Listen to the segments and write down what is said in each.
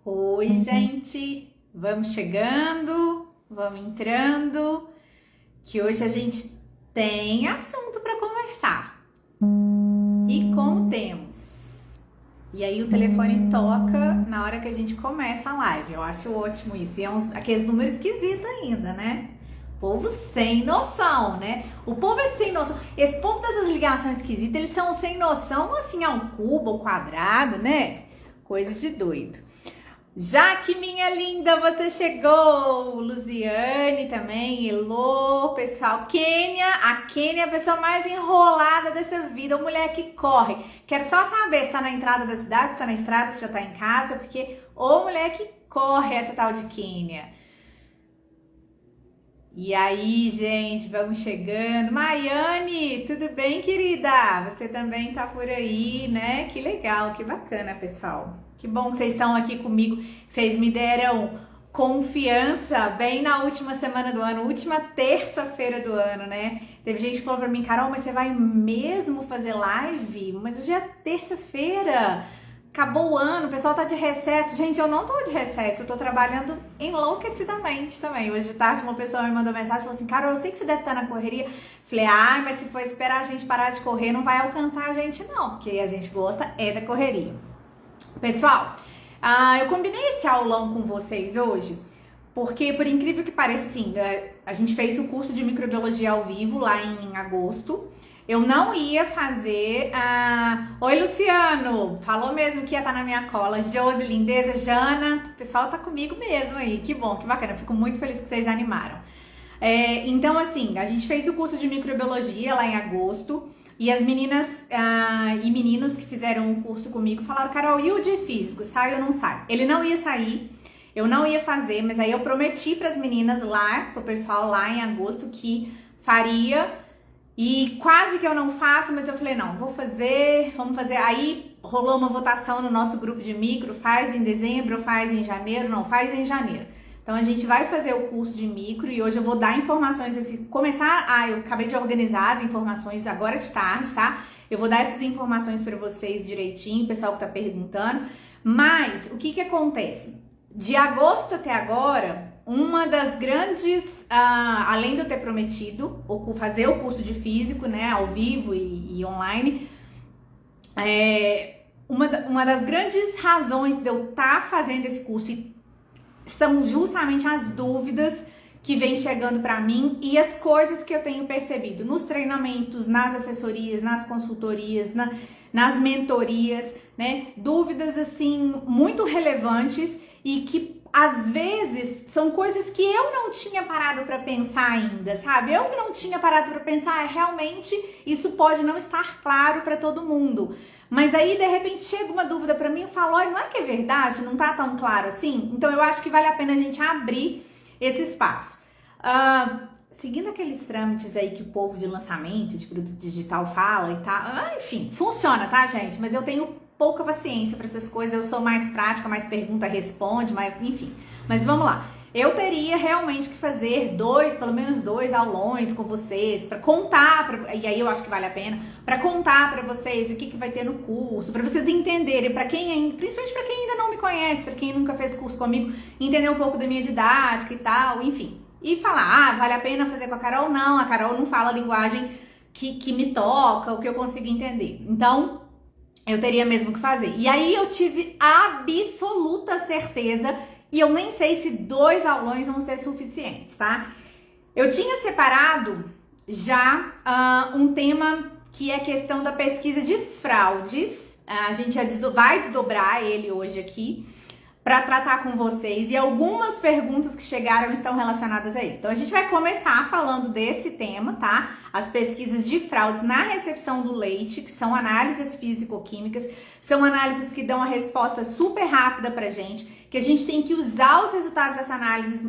Oi, gente! Vamos chegando, vamos entrando, que hoje a gente tem assunto para conversar. E como temos? E aí o telefone toca na hora que a gente começa a live. Eu acho ótimo isso. E é aqueles números esquisitos ainda, né? Povo sem noção, né? O povo é sem noção. Esse povo dessas ligações esquisitas, eles são sem noção assim ao cubo, ao quadrado, né? Coisa de doido. Jaque, minha linda, você chegou! Luziane também, Elô, pessoal. Kênia, a Kênia é a pessoa mais enrolada dessa vida, uma mulher que corre. Quero só saber se tá na entrada da cidade, se tá na estrada, se já tá em casa, porque ô mulher que corre essa tal de Kênia. E aí, gente, vamos chegando. Maiane, tudo bem, querida? Você também tá por aí, né? Que legal, que bacana, pessoal. Que bom que vocês estão aqui comigo, que vocês me deram confiança bem na última semana do ano, última terça-feira do ano, né? Teve gente que falou pra mim, Carol, mas você vai mesmo fazer live? Mas hoje é terça-feira, acabou o ano, o pessoal tá de recesso. Gente, eu não tô de recesso, eu tô trabalhando enlouquecidamente também. Hoje de tarde uma pessoa me mandou mensagem e falou assim, Carol, eu sei que você deve estar na correria. Falei, mas se for esperar a gente parar de correr, não vai alcançar a gente não, porque a gente gosta da correria. Pessoal, eu combinei esse aulão com vocês hoje, porque por incrível que pareça, assim, a gente fez o curso de microbiologia ao vivo lá em agosto. Eu não ia fazer Oi, Luciano! Falou mesmo que ia estar na minha cola. Josi, lindeza, Jana, o pessoal tá comigo mesmo aí. Que bom, que bacana. Fico muito feliz que vocês animaram. Então, assim, a gente fez o curso de microbiologia lá em agosto. E as meninas e meninos que fizeram o curso comigo falaram, Carol, e o de físico, sai ou não sai? Ele não ia sair, eu não ia fazer, mas aí eu prometi para as meninas lá, pro pessoal lá em agosto que faria. E quase que eu não faço, mas eu falei, não, vou fazer, vamos fazer. Aí rolou uma votação no nosso grupo de micro, faz em dezembro, faz em janeiro, não, faz em janeiro. Então a gente vai fazer o curso de micro e hoje eu vou dar informações, eu acabei de organizar as informações agora de tarde, tá? Eu vou dar essas informações para vocês direitinho, o pessoal que tá perguntando. Mas o que acontece? De agosto até agora, uma das grandes, além de eu ter prometido fazer o curso de físico, né, ao vivo e online, uma das grandes razões de eu estar fazendo esse curso são justamente as dúvidas que vem chegando para mim e as coisas que eu tenho percebido nos treinamentos, nas assessorias, nas consultorias, nas mentorias, né? Dúvidas assim muito relevantes e que às vezes são coisas que eu não tinha parado para pensar ainda, sabe? Eu que não tinha parado para pensar, realmente isso pode não estar claro para todo mundo. Mas aí, de repente, chega uma dúvida pra mim e eu falo, olha, não é que é verdade? Não tá tão claro assim? Então, eu acho que vale a pena a gente abrir esse espaço. Seguindo aqueles trâmites aí que o povo de lançamento, de produto digital fala e tal, enfim, funciona, tá, gente? Mas eu tenho pouca paciência pra essas coisas, eu sou mais prática, mais pergunta-responde, enfim. Mas vamos lá. Eu teria realmente que fazer pelo menos dois aulões com vocês para contar, e aí eu acho que vale a pena, para contar para vocês o que vai ter no curso, para vocês entenderem, principalmente para quem ainda não me conhece, para quem nunca fez curso comigo, entender um pouco da minha didática e tal, enfim. E falar, vale a pena fazer com a Carol? Não, a Carol não fala a linguagem que me toca, o que eu consigo entender. Então, eu teria mesmo que fazer. E aí eu tive absoluta certeza. E eu nem sei se 2 aulões vão ser suficientes, tá? Eu tinha separado já um tema que é a questão da pesquisa de fraudes. A gente vai desdobrar ele hoje aqui para tratar com vocês. E algumas perguntas que chegaram estão relacionadas a ele. Então a gente vai começar falando desse tema, tá? As pesquisas de fraudes na recepção do leite, que são análises físico-químicas, são análises que dão a resposta super rápida pra gente, que a gente tem que usar os resultados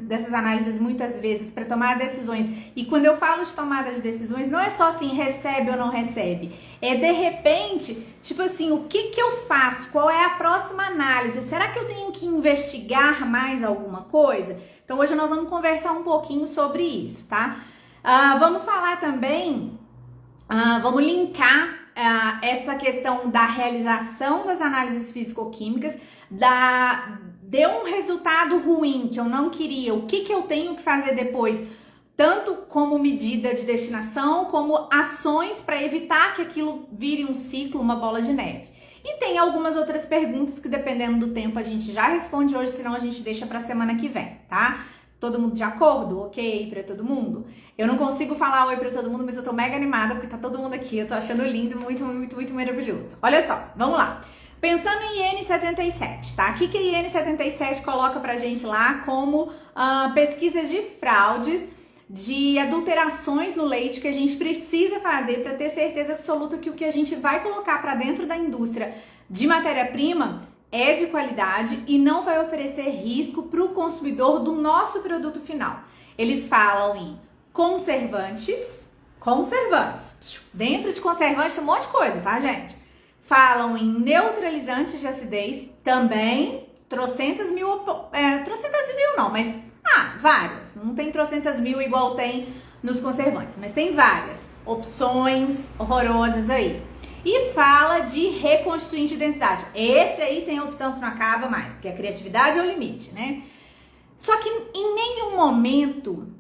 dessas análises muitas vezes para tomar decisões. E quando eu falo de tomada de decisões, não é só assim, recebe ou não recebe. É de repente, tipo assim, o que eu faço? Qual é a próxima análise? Será que eu tenho que investigar mais alguma coisa? Então hoje nós vamos conversar um pouquinho sobre isso, tá? Vamos falar também, vamos linkar essa questão da realização das análises físico-químicas, deu um resultado ruim que eu não queria, o que eu tenho que fazer depois? Tanto como medida de destinação, como ações para evitar que aquilo vire um ciclo, uma bola de neve. E tem algumas outras perguntas que, dependendo do tempo, a gente já responde hoje, senão a gente deixa para semana que vem, tá? Todo mundo de acordo? Ok para todo mundo? Eu não consigo falar oi para todo mundo, mas eu tô mega animada porque tá todo mundo aqui. Eu tô achando lindo, muito, muito, muito maravilhoso. Olha só, vamos lá. Pensando em IN77, tá? O que a IN77 coloca pra gente lá como pesquisas de fraudes, de adulterações no leite que a gente precisa fazer para ter certeza absoluta que o que a gente vai colocar para dentro da indústria de matéria-prima é de qualidade e não vai oferecer risco para o consumidor do nosso produto final. Eles falam em conservantes, dentro de conservantes tem um monte de coisa, tá, gente? Falam em neutralizantes de acidez, também trocentas mil não, mas várias. Não tem trocentas mil igual tem nos conservantes, mas tem várias opções horrorosas aí. E fala de reconstituinte de densidade. Esse aí tem a opção que não acaba mais, porque a criatividade é o limite, né? Só que em nenhum momento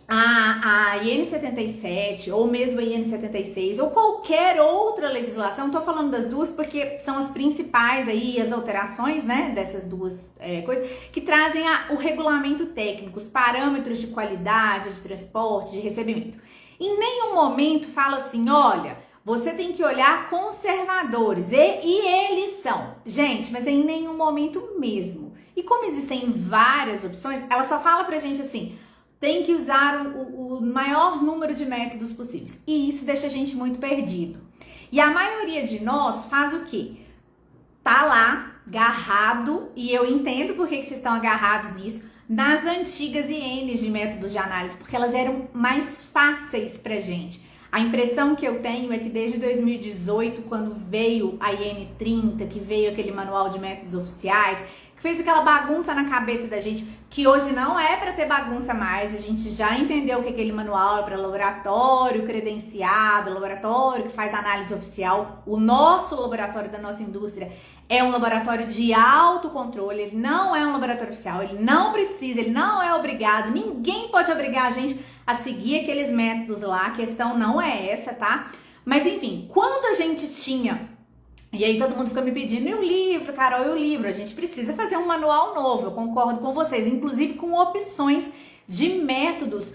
a IN77 ou mesmo a IN76 ou qualquer outra legislação, tô falando das duas porque são as principais aí, as alterações, né, dessas duas coisas, que trazem o regulamento técnico, os parâmetros de qualidade, de transporte, de recebimento. Em nenhum momento fala assim, olha, você tem que olhar conservadores, e eles são. Gente, mas em nenhum momento mesmo. E como existem várias opções, ela só fala pra gente assim, tem que usar o maior número de métodos possíveis. E isso deixa a gente muito perdido. E a maioria de nós faz o quê? Tá lá, agarrado, e eu entendo por que vocês estão agarrados nisso, nas antigas INs de métodos de análise, porque elas eram mais fáceis pra gente. A impressão que eu tenho é que desde 2018, quando veio a IN30, que veio aquele manual de métodos oficiais, que fez aquela bagunça na cabeça da gente, que hoje não é para ter bagunça mais, a gente já entendeu que aquele manual é para laboratório credenciado, laboratório que faz análise oficial. O nosso laboratório da nossa indústria é um laboratório de autocontrole, ele não é um laboratório oficial, ele não precisa, ele não é obrigado, ninguém pode obrigar a gente a seguir aqueles métodos lá, a questão não é essa, tá? Mas enfim, quando a gente tinha... E aí todo mundo fica me pedindo, e o livro, Carol, e o livro? A gente precisa fazer um manual novo, eu concordo com vocês, inclusive com opções de métodos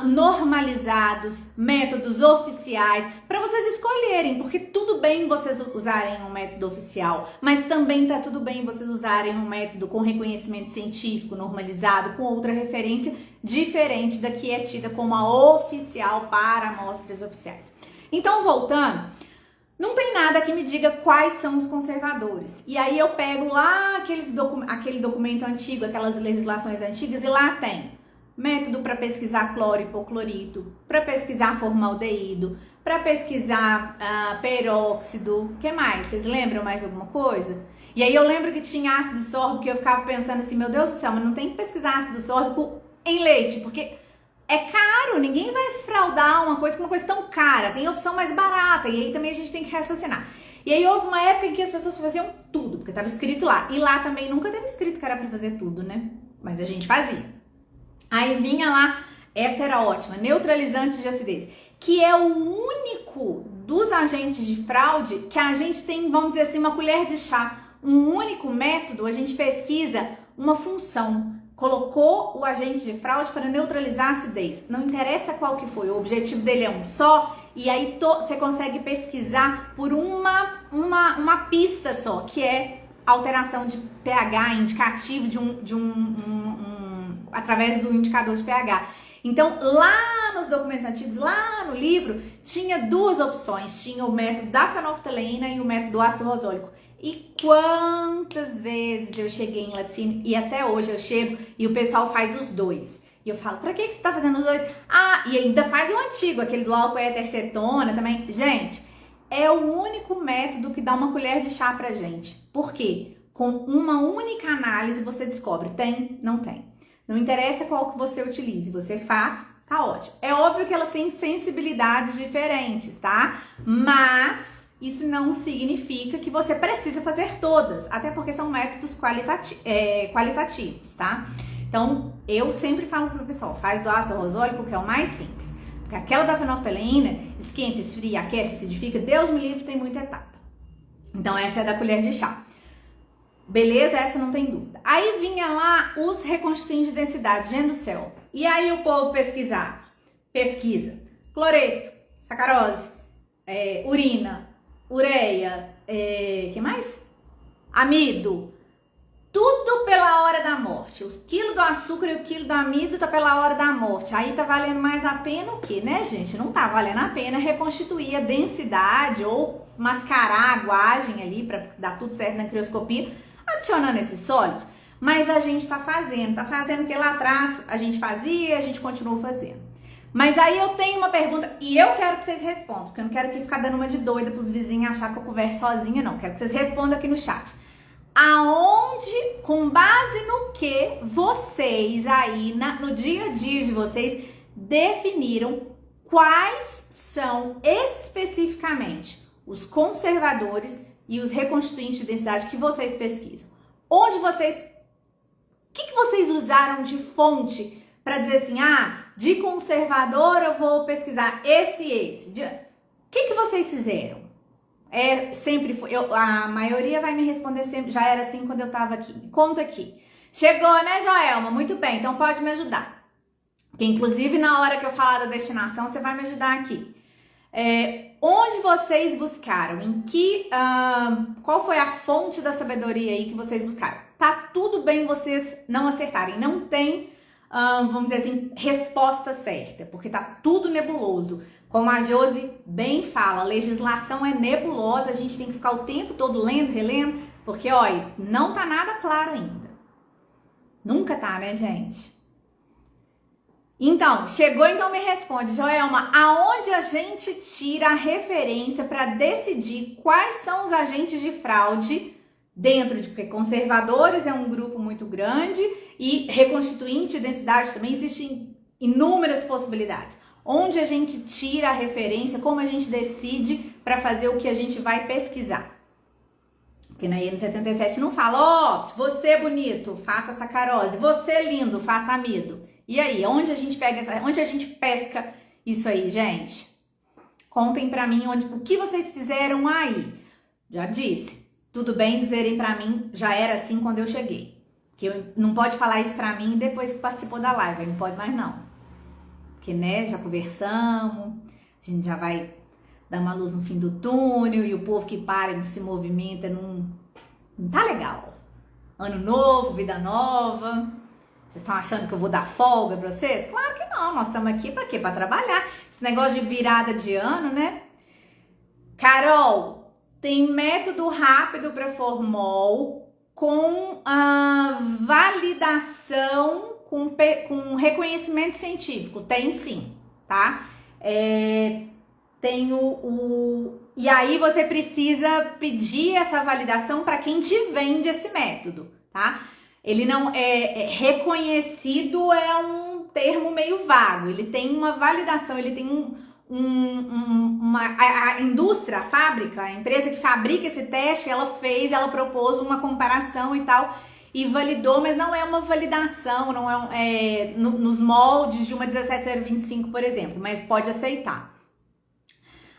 normalizados, métodos oficiais, para vocês escolherem, porque tudo bem vocês usarem um método oficial, mas também tá tudo bem vocês usarem um método com reconhecimento científico, normalizado, com outra referência diferente da que é tida como a oficial para amostras oficiais. Então, voltando... Não tem nada que me diga quais são os conservadores. E aí eu pego lá aquele documento antigo, aquelas legislações antigas, e lá tem método para pesquisar cloro e hipoclorito, para pesquisar formaldeído, para pesquisar peróxido. O que mais? Vocês lembram mais alguma coisa? E aí eu lembro que tinha ácido sórbico, que eu ficava pensando assim, meu Deus do céu, mas não tem que pesquisar ácido sórbico em leite, porque... é caro, ninguém vai fraudar uma coisa tão cara, tem opção mais barata, e aí também a gente tem que raciocinar. E aí houve uma época em que as pessoas faziam tudo, porque estava escrito lá, e lá também nunca teve escrito que era pra fazer tudo, né? Mas a gente fazia. Aí vinha lá, essa era ótima, neutralizantes de acidez, que é o único dos agentes de fraude que a gente tem, vamos dizer assim, uma colher de chá, um único método, a gente pesquisa uma função. Colocou o agente de fraude para neutralizar a acidez. Não interessa qual que foi, o objetivo dele é um só, e aí você consegue pesquisar por uma pista só, que é alteração de pH, indicativo através do indicador de pH. Então, lá nos documentos antigos, lá no livro, tinha duas opções. Tinha o método da fenolftaleína e o método do ácido rosólico. E quantas vezes eu cheguei em laticínio, e até hoje eu chego, e o pessoal faz os dois. E eu falo, pra que você tá fazendo os dois? E ainda faz o antigo, aquele do álcool éter-cetona também. Gente, é o único método que dá uma colher de chá pra gente. Por quê? Com uma única análise você descobre, tem, não tem. Não interessa qual que você utilize, você faz, tá ótimo. É óbvio que elas têm sensibilidades diferentes, tá? Mas isso não significa que você precisa fazer todas, até porque são métodos qualitativos, tá? Então, eu sempre falo pro pessoal, faz do ácido rosólico, que é o mais simples. Porque aquela da fenolftaleína, esquenta, esfria, aquece, acidifica, Deus me livre, tem muita etapa. Então, essa é da colher de chá. Beleza? Essa não tem dúvida. Aí vinha lá os reconstituintes de densidade, gente do céu. E aí o povo pesquisa. Cloreto, sacarose, urina, ureia, que mais? Amido. Tudo pela hora da morte. O quilo do açúcar e o quilo do amido tá pela hora da morte. Aí tá valendo mais a pena o quê, né, gente? Não tá valendo a pena reconstituir a densidade ou mascarar a aguagem ali pra dar tudo certo na crioscopia, adicionando esses sólidos. Mas a gente tá fazendo porque lá atrás a gente fazia, a gente continua fazendo. Mas aí eu tenho uma pergunta e eu quero que vocês respondam, porque eu não quero aqui ficar dando uma de doida pros vizinhos achar que eu converso sozinha, não. Quero que vocês respondam aqui no chat. Aonde, com base no que vocês aí, no dia a dia de vocês, definiram quais são especificamente os conservadores e os reconstituintes de densidade que vocês pesquisam? Onde vocês... O que vocês usaram de fonte para dizer assim, de conservador eu vou pesquisar esse e esse? O que vocês fizeram? Sempre foi, a maioria vai me responder sempre, já era assim quando eu tava aqui. Me conta aqui. Chegou, né, Joelma? Muito bem, então pode me ajudar. Porque inclusive na hora que eu falar da destinação, você vai me ajudar aqui. Onde vocês buscaram? Qual foi a fonte da sabedoria aí que vocês buscaram? Tá tudo bem vocês não acertarem. Não tem, vamos dizer assim, resposta certa, porque tá tudo nebuloso. Como a Josi bem fala, a legislação é nebulosa, a gente tem que ficar o tempo todo lendo, relendo, porque, olha, não tá nada claro ainda. Nunca tá, né, gente? Então, chegou, então me responde, Joelma, aonde a gente tira a referência para decidir quais são os agentes de fraude dentro de... Porque conservadores é um grupo muito grande e reconstituinte de densidade também, existem inúmeras possibilidades. Onde a gente tira a referência, como a gente decide para fazer o que a gente vai pesquisar. Porque na IN77 não fala, se você é bonito, faça sacarose, você é lindo, faça amido. E aí, onde a gente pesca isso aí, gente? Contem pra mim o que vocês fizeram aí. Já disse, tudo bem dizerem pra mim, já era assim quando eu cheguei. Porque não pode falar isso pra mim depois que participou da live, não pode mais não. Porque, né, já conversamos, a gente já vai dar uma luz no fim do túnel e o povo que para e não se movimenta não tá legal. Ano novo, vida nova. Vocês estão achando que eu vou dar folga pra vocês? Claro que não, nós estamos aqui pra quê? Pra trabalhar. Esse negócio de virada de ano, né? Carol, tem método rápido para formol com validação com reconhecimento científico? Tem sim, tá? Tem e aí você precisa pedir essa validação para quem te vende esse método, tá? Ele não reconhecido, é um termo meio vago. Ele tem uma validação, ele tem a indústria, a fábrica, a empresa que fabrica esse teste, ela propôs uma comparação e tal, e validou, mas não é uma validação, não nos moldes de uma 17025, por exemplo, mas pode aceitar.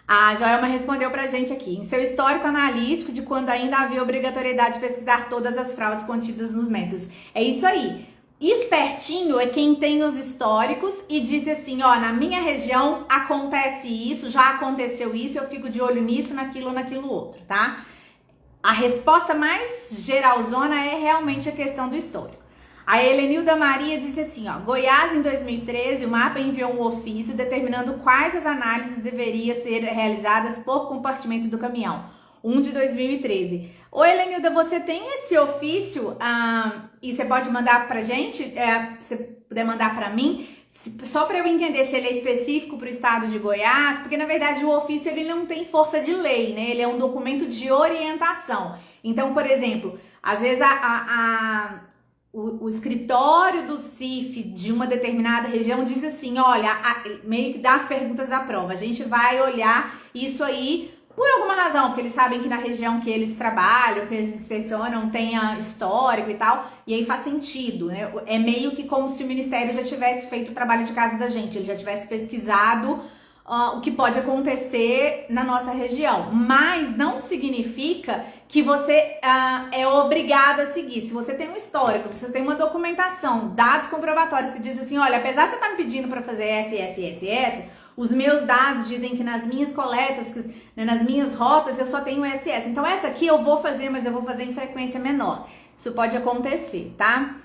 A Joelma respondeu pra gente aqui, em seu histórico analítico de quando ainda havia obrigatoriedade de pesquisar todas as fraudes contidas nos métodos. É isso aí. Espertinho é quem tem os históricos e diz assim, na minha região acontece isso, já aconteceu isso, eu fico de olho nisso, naquilo outro, tá? A resposta mais geralzona é realmente a questão do histórico. A Helenilda Maria disse assim, Goiás em 2013, o MAPA enviou um ofício determinando quais as análises deveriam ser realizadas por compartimento do caminhão. De 2013. Ô Helenilda, você tem esse ofício e você pode mandar pra gente? Se puder mandar pra mim, só para eu entender se ele é específico para o estado de Goiás, porque na verdade o ofício ele não tem força de lei, né? Ele é um documento de orientação. Então, por exemplo, às vezes o escritório do CIF de uma determinada região diz assim, olha, meio que dá as perguntas da prova, a gente vai olhar isso aí por alguma razão, porque eles sabem que na região que eles trabalham, que eles inspecionam, tenha histórico e tal, e aí faz sentido, né? É meio que como se o Ministério já tivesse feito o trabalho de casa da gente, ele já tivesse pesquisado o que pode acontecer na nossa região, mas não significa que você é obrigado a seguir. Se você tem um histórico, você tem uma documentação, dados comprobatórios que diz assim, olha, apesar de você estar me pedindo para fazer S, os meus dados dizem que nas minhas coletas, nas minhas rotas, eu só tenho SS. Então essa aqui eu vou fazer, mas eu vou fazer em frequência menor. Isso pode acontecer, tá?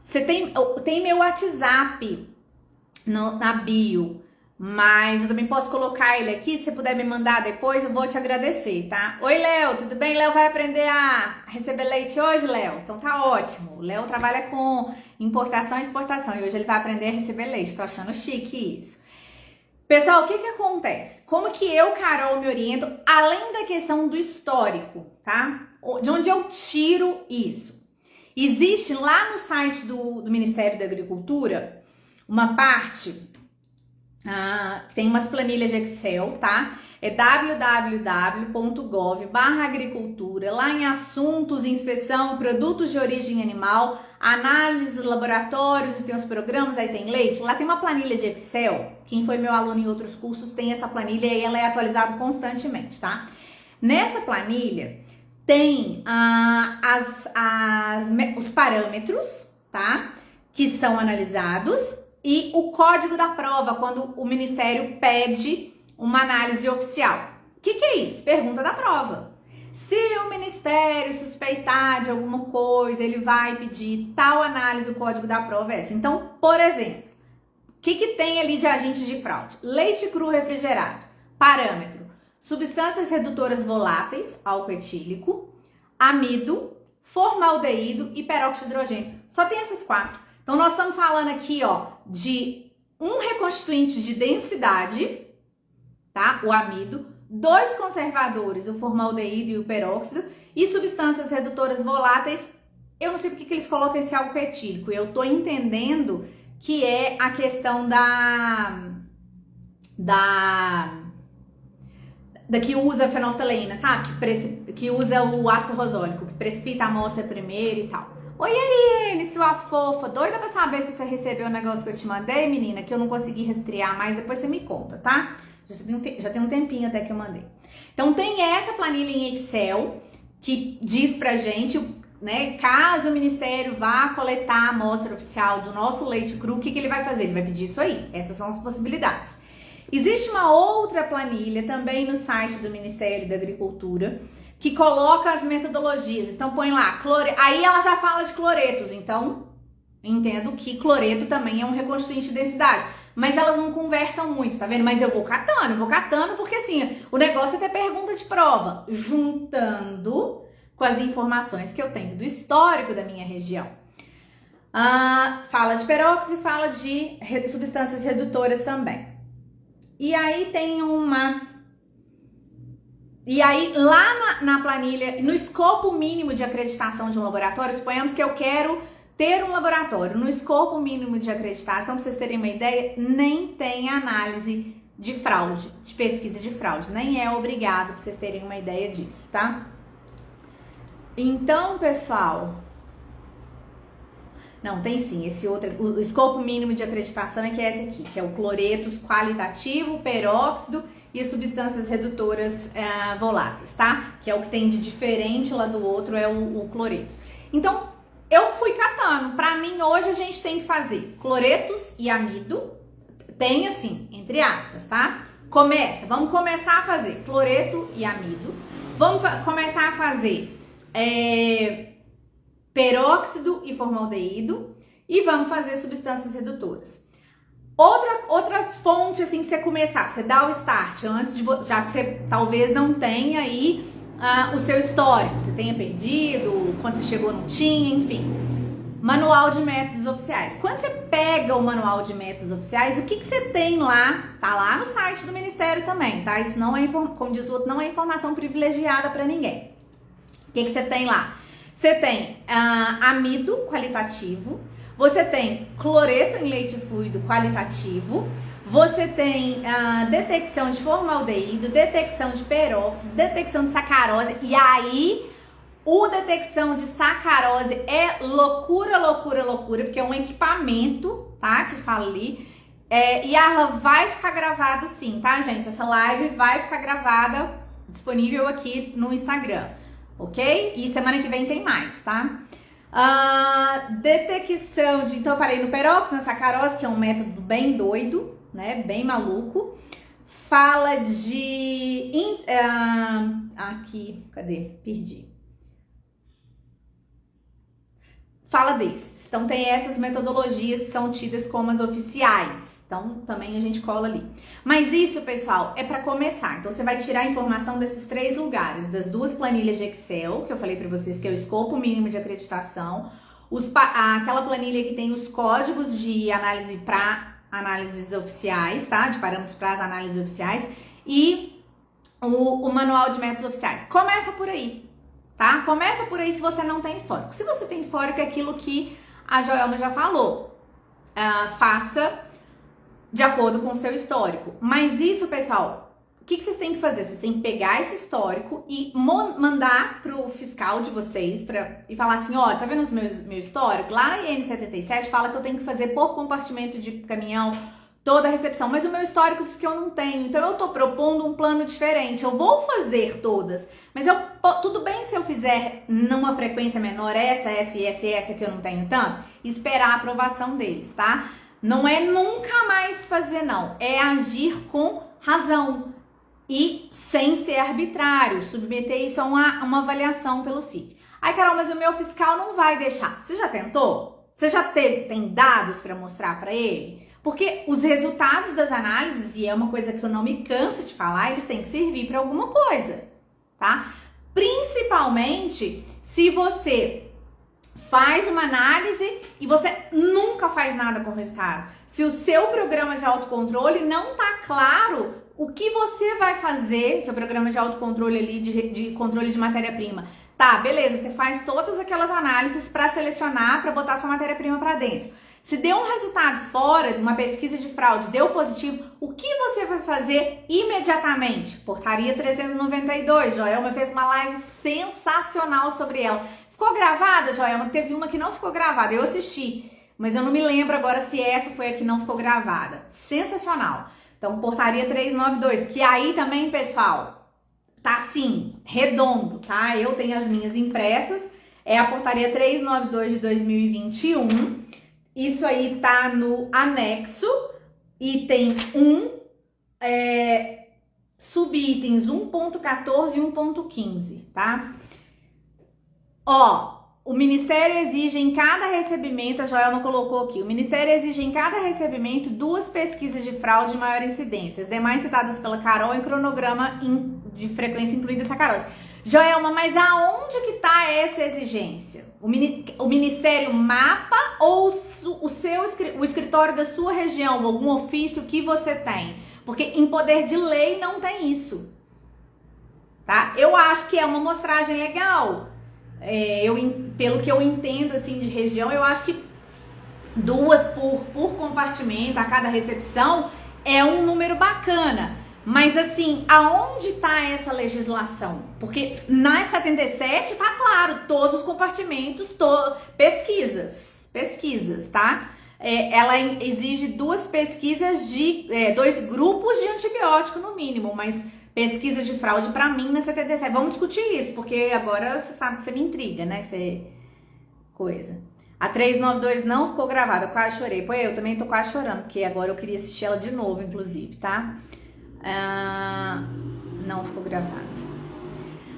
Você tem meu WhatsApp na bio. Mas eu também posso colocar ele aqui, se você puder me mandar depois, eu vou te agradecer, tá? Oi, Léo, tudo bem? Léo vai aprender a receber leite hoje, Léo? Então tá ótimo. O Léo trabalha com importação e exportação e hoje ele vai aprender a receber leite. Tô achando chique isso. Pessoal, o que acontece? Como que eu, Carol, me oriento, além da questão do histórico, tá? De onde eu tiro isso? Existe lá no site do Ministério da Agricultura uma parte... tem umas planilhas de Excel, tá? É www.gov/agricultura, lá em assuntos, inspeção, produtos de origem animal, análise, laboratórios, e tem os programas, aí tem leite. Lá tem uma planilha de Excel, quem foi meu aluno em outros cursos tem essa planilha e ela é atualizada constantemente, tá? Nessa planilha tem os parâmetros, tá? Que são analisados. E o código da prova, quando o Ministério pede uma análise oficial. O que é isso? Pergunta da prova. Se o Ministério suspeitar de alguma coisa, ele vai pedir tal análise, o código da prova é essa. Então, por exemplo, o que tem ali de agentes de fraude? Leite cru refrigerado. Parâmetro: substâncias redutoras voláteis, álcool etílico, amido, formaldeído e peróxido de hidrogênio. Só tem esses 4. Então, nós estamos falando aqui, ó, de um reconstituinte de densidade, tá? O amido, 2 conservadores, o formaldeído e o peróxido, e substâncias redutoras voláteis. Eu não sei porque que eles colocam esse álcool etílico. Eu tô entendendo que é a questão da que usa fenolftaleína, sabe? Que usa o ácido rosólico, que precipita a amostra primeiro e tal. Oi, Eliane, sua fofa, doida pra saber se você recebeu o negócio que eu te mandei, menina, que eu não consegui rastrear, mas depois você me conta, tá? Já tem um tempinho até que eu mandei. Então, tem essa planilha em Excel que diz pra gente, né, caso o Ministério vá coletar a amostra oficial do nosso leite cru, o que ele vai fazer? Ele vai pedir isso aí. Essas são as possibilidades. Existe uma outra planilha também no site do Ministério da Agricultura que coloca as metodologias. Então põe lá, aí ela já fala de cloretos, então entendo que cloreto também é um reconstituinte de densidade. Mas elas não conversam muito, tá vendo? Mas eu vou catando, porque assim, o negócio é ter pergunta de prova, juntando com as informações que eu tenho do histórico da minha região. Fala de peróxido e fala de substâncias redutoras também. E aí tem lá na planilha, no escopo mínimo de acreditação de um laboratório, suponhamos que eu quero ter um laboratório. No escopo mínimo de acreditação, pra vocês terem uma ideia, nem tem análise de fraude, de pesquisa de fraude. Nem é obrigado, pra vocês terem uma ideia disso, tá? Então, pessoal... Não, tem sim, esse outro, o escopo mínimo de acreditação é esse aqui, que é o cloretos qualitativo, peróxido e as substâncias redutoras voláteis, tá? Que é o que tem de diferente lá do outro, é o cloretos. Então, eu fui catando. Pra mim, hoje a gente tem que fazer cloretos e amido, tem assim, entre aspas, tá? Vamos começar a fazer cloreto e amido, vamos começar a fazer... peróxido e formaldeído e vamos fazer substâncias redutoras. Outra fonte assim pra você começar, pra você dar o start antes de já que você talvez não tenha aí o seu histórico, você tenha perdido, quando você chegou não tinha, enfim. Manual de métodos oficiais. Quando você pega o manual de métodos oficiais, o que você tem lá? Tá lá no site do Ministério também, tá? Isso não é, como diz o outro, não é informação privilegiada para ninguém. O que você tem lá? Você tem amido qualitativo, você tem cloreto em leite fluido qualitativo, Você tem detecção de formaldeído, detecção de peróxido, detecção de sacarose. E aí, o detecção de sacarose é loucura, porque é um equipamento, tá? Que fala ali. E ela vai ficar gravado sim, tá, gente? Essa live vai ficar gravada, disponível aqui no Instagram, ok? E semana que vem tem mais, tá? Detecção de... Então eu parei no peróxido, na sacarose, que é um método bem doido, né? Bem maluco. Fala de... aqui, cadê? Perdi. Fala desses. Então tem essas metodologias que são tidas como as oficiais. Então também a gente cola ali. Mas isso, pessoal, é para começar. Então você vai tirar a informação desses 3 lugares, das 2 planilhas de Excel, que eu falei para vocês que é o escopo mínimo de acreditação, aquela planilha que tem os códigos de análise para análises oficiais, tá? De parâmetros para as análises oficiais e o manual de métodos oficiais. Começa por aí. Tá? Começa por aí se você não tem histórico. Se você tem histórico, é aquilo que a Joelma já falou. Faça de acordo com o seu histórico. Mas isso, pessoal, o que vocês têm que fazer? Vocês têm que pegar esse histórico e mandar pro fiscal de vocês e falar assim, ó, tá vendo meu histórico? Lá na IN77 fala que eu tenho que fazer por compartimento de caminhão toda a recepção, mas o meu histórico diz que eu não tenho, então eu tô propondo um plano diferente, eu vou fazer todas, mas tudo bem se eu fizer numa frequência menor, essa que eu não tenho tanto, esperar a aprovação deles, tá? Não é nunca mais fazer não, é agir com razão e sem ser arbitrário, submeter isso a uma avaliação pelo CIF. Ai, Carol, mas o meu fiscal não vai deixar. Você já tentou? Você já tem dados para mostrar para ele? Porque os resultados das análises, e é uma coisa que eu não me canso de falar, eles têm que servir para alguma coisa, tá? Principalmente se você faz uma análise e você nunca faz nada com o resultado. Se o seu programa de autocontrole não tá claro o que você vai fazer, seu programa de autocontrole ali, de controle de matéria-prima. Tá, beleza, você faz todas aquelas análises para selecionar, para botar sua matéria-prima para dentro. Se deu um resultado fora de uma pesquisa de fraude, deu positivo, o que você vai fazer imediatamente? Portaria 392, Joelma fez uma live sensacional sobre ela. Ficou gravada, Joelma? Teve uma que não ficou gravada, eu assisti, mas eu não me lembro agora se essa foi a que não ficou gravada. Sensacional. Então, portaria 392, que aí também, pessoal, tá assim, redondo, tá? Eu tenho as minhas impressas, é a portaria 392 de 2021. Isso aí tá no anexo e tem subitens 1.14 e 1.15, tá? Ó, o Ministério exige em cada recebimento, a Joelma colocou aqui, o Ministério exige em cada recebimento 2 pesquisas de fraude de maior incidência, as demais citadas pela Carol em cronograma de frequência incluída sacarose. Joelma, mas aonde que tá essa exigência? O Ministério mapa ou o escritório da sua região, algum ofício que você tem? Porque em poder de lei não tem isso, tá? Eu acho que é uma amostragem legal. Pelo que eu entendo assim de região, eu acho que 2 por compartimento a cada recepção é um número bacana. Mas assim, aonde tá essa legislação? Porque na 77 tá claro, todos os compartimentos, pesquisas, tá? Ela exige 2 pesquisas de 2 grupos de antibiótico no mínimo, mas pesquisas de fraude pra mim na 77. Vamos discutir isso, porque agora você sabe que você me intriga, né? Coisa. A 392 não ficou gravada, eu quase chorei. Pô, eu também tô quase chorando, porque agora eu queria assistir ela de novo, inclusive, tá? Não ficou gravado.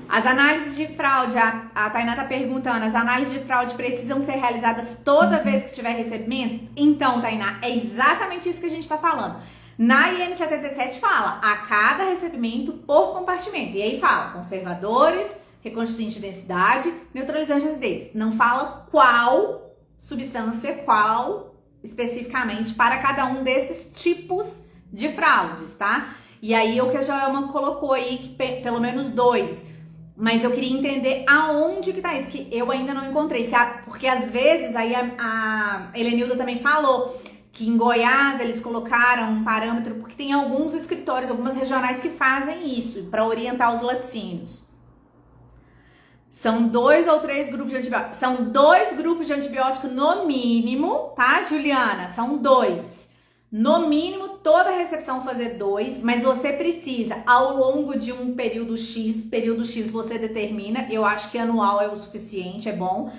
As análises de fraude, a Tainá tá perguntando, as análises de fraude precisam ser realizadas toda vez que tiver recebimento? Então, Tainá, é exatamente isso que a gente tá falando. Na IN77 fala, a cada recebimento por compartimento. E aí fala, conservadores, reconstituinte de densidade, neutralizante de acidez. Não fala qual substância, qual especificamente para cada um desses tipos de fraudes, tá? E aí o que a Joelma colocou aí, que pelo menos 2. Mas eu queria entender aonde que tá isso, que eu ainda não encontrei. Porque às vezes, aí a Helenilda também falou, que em Goiás eles colocaram um parâmetro, porque tem alguns escritórios, algumas regionais que fazem isso para orientar os laticínios. São 2 ou 3 grupos de antibiótico. São 2 grupos de antibiótico no mínimo, tá, Juliana? São 2. No mínimo, toda recepção fazer 2, mas você precisa, ao longo de um período X você determina, eu acho que anual é o suficiente, é bom.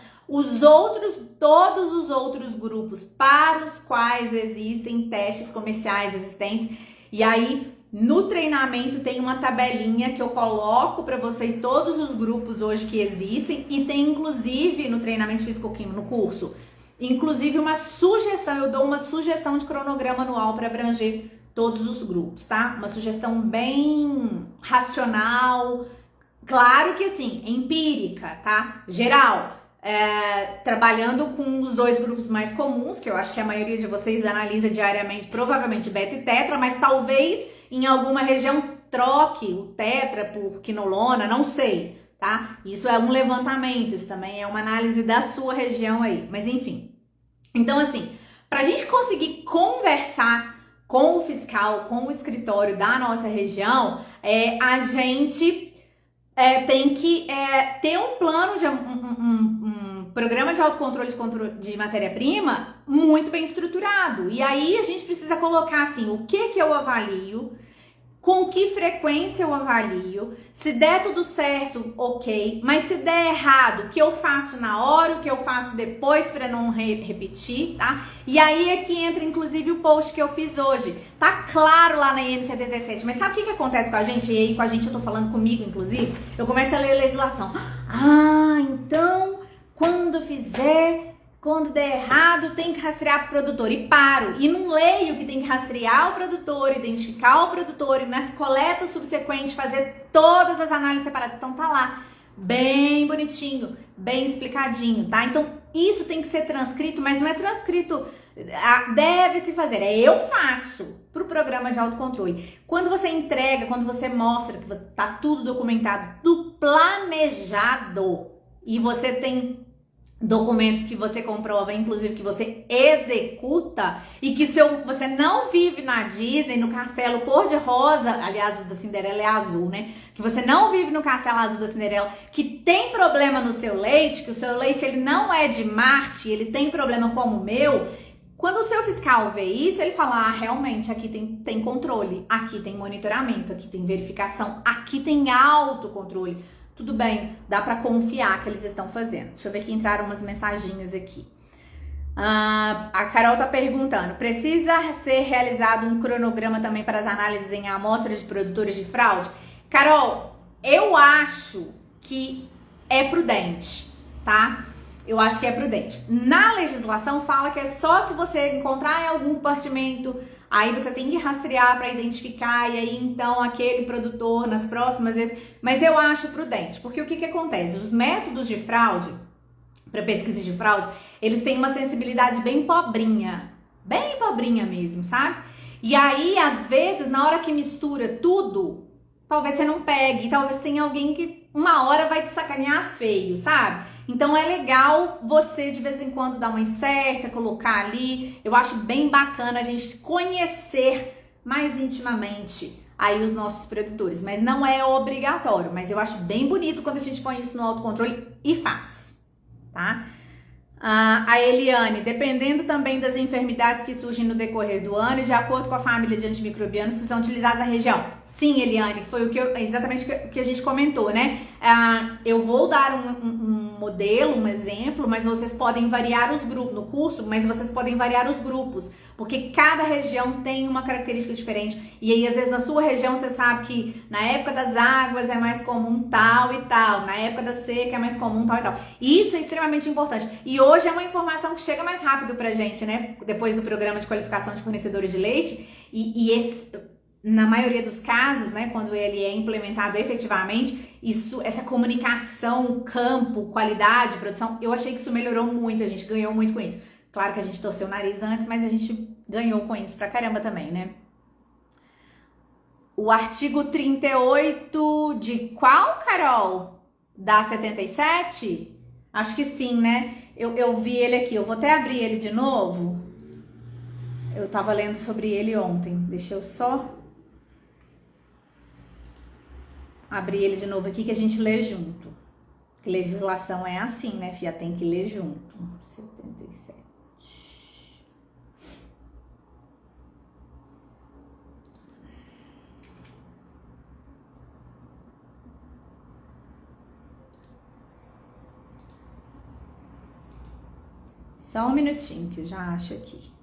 Todos os outros grupos para os quais existem testes comerciais existentes, e aí no treinamento tem uma tabelinha que eu coloco para vocês todos os grupos hoje que existem, e tem inclusive no treinamento físico-químico, no curso, inclusive uma sugestão, eu dou uma sugestão de cronograma anual para abranger todos os grupos, tá? Uma sugestão bem racional, claro que assim, empírica, tá? Geral. Trabalhando com os 2 grupos mais comuns, que eu acho que a maioria de vocês analisa diariamente, provavelmente beta e tetra, mas talvez em alguma região troque o tetra por quinolona, não sei, tá? Isso é um levantamento, isso também é uma análise da sua região aí, mas enfim. Então assim, pra gente conseguir conversar com o fiscal, com o escritório da nossa região, a gente tem que ter um plano de um programa de autocontrole de matéria-prima muito bem estruturado. E aí a gente precisa colocar assim, o que eu avalio, com que frequência eu avalio, se der tudo certo, ok, mas se der errado, o que eu faço na hora, o que eu faço depois para não repetir, tá? E aí é que entra inclusive o post que eu fiz hoje. Tá claro lá na IN77, mas sabe o que acontece com a gente? E aí com a gente eu tô falando comigo, inclusive, eu começo a ler a legislação. Então, quando der errado, tem que rastrear pro produtor. E paro. E não leio que tem que rastrear o produtor, identificar o produtor e nas coletas subsequentes fazer todas as análises separadas. Então tá lá, bem bonitinho, bem explicadinho, tá? Então isso tem que ser transcrito, mas não é transcrito, deve se fazer. Eu faço pro programa de autocontrole. Quando você entrega, quando você mostra que tá tudo documentado, tudo planejado, e você tem documentos que você comprova, inclusive que você executa, e que você não vive na Disney, no castelo cor-de-rosa, aliás, o da Cinderela é azul, né? Que você não vive no castelo azul da Cinderela, que tem problema no seu leite, que o seu leite ele não é de Marte, ele tem problema como o meu. Quando o seu fiscal vê isso, ele fala, realmente, aqui tem controle, aqui tem monitoramento, aqui tem verificação, aqui tem autocontrole. Tudo bem, dá pra confiar que eles estão fazendo. Deixa eu ver que entraram umas mensaginhas aqui. A Carol tá perguntando, precisa ser realizado um cronograma também para as análises em amostras de produtores de fraude? Carol, eu acho que é prudente, tá? Eu acho que é prudente. Na legislação fala que é só se você encontrar em algum compartimento, aí você tem que rastrear para identificar, e aí então aquele produtor nas próximas vezes. Mas eu acho prudente, porque o que acontece? Os métodos de fraude, para pesquisa de fraude, eles têm uma sensibilidade bem pobrinha mesmo, sabe? E aí, às vezes, na hora que mistura tudo, talvez você não pegue, talvez tenha alguém que uma hora vai te sacanear feio, sabe? Então é legal você de vez em quando dar uma incerta, colocar ali. Eu acho bem bacana a gente conhecer mais intimamente aí os nossos produtores, mas não é obrigatório. Mas eu acho bem bonito quando a gente põe isso no autocontrole e faz, tá? A Eliane, dependendo também das enfermidades que surgem no decorrer do ano e de acordo com a família de antimicrobianos que são utilizados na região. Sim, Eliane, foi exatamente o que a gente comentou, né? Eu vou dar um modelo, um exemplo, mas vocês podem variar os grupos no curso, mas vocês podem variar os grupos, porque cada região tem uma característica diferente. E aí, às vezes, na sua região, você sabe que na época das águas é mais comum tal e tal, na época da seca é mais comum tal e tal. E isso é extremamente importante. E hoje é uma informação que chega mais rápido pra gente, né? Depois do programa de qualificação de fornecedores de leite. Na maioria dos casos, né, quando ele é implementado efetivamente, essa comunicação, campo, qualidade, produção, eu achei que isso melhorou muito, a gente ganhou muito com isso. Claro que a gente torceu o nariz antes, mas a gente ganhou com isso pra caramba também, né? O artigo 38 de qual, Carol? Da 77? Acho que sim, né? Eu vi ele aqui, eu vou até abrir ele de novo. Eu tava lendo sobre ele ontem. Deixa eu só abrir ele de novo aqui que a gente lê junto. Legislação é assim, né, filha? Tem que ler junto. 77. Só um minutinho que eu já acho aqui.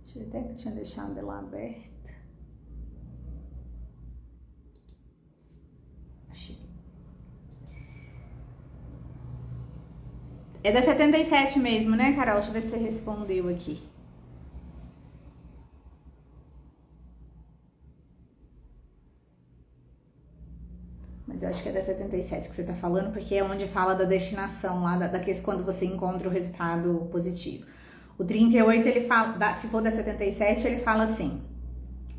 Deixa eu até que eu tinha deixado ela aberta. Achei. É da 77 mesmo, né, Carol? Deixa eu ver se você respondeu aqui. Mas eu acho que é da 77 que você tá falando, porque é onde fala da destinação lá, quando você encontra o resultado positivo. O 38, ele fala, se for da 77, ele fala assim: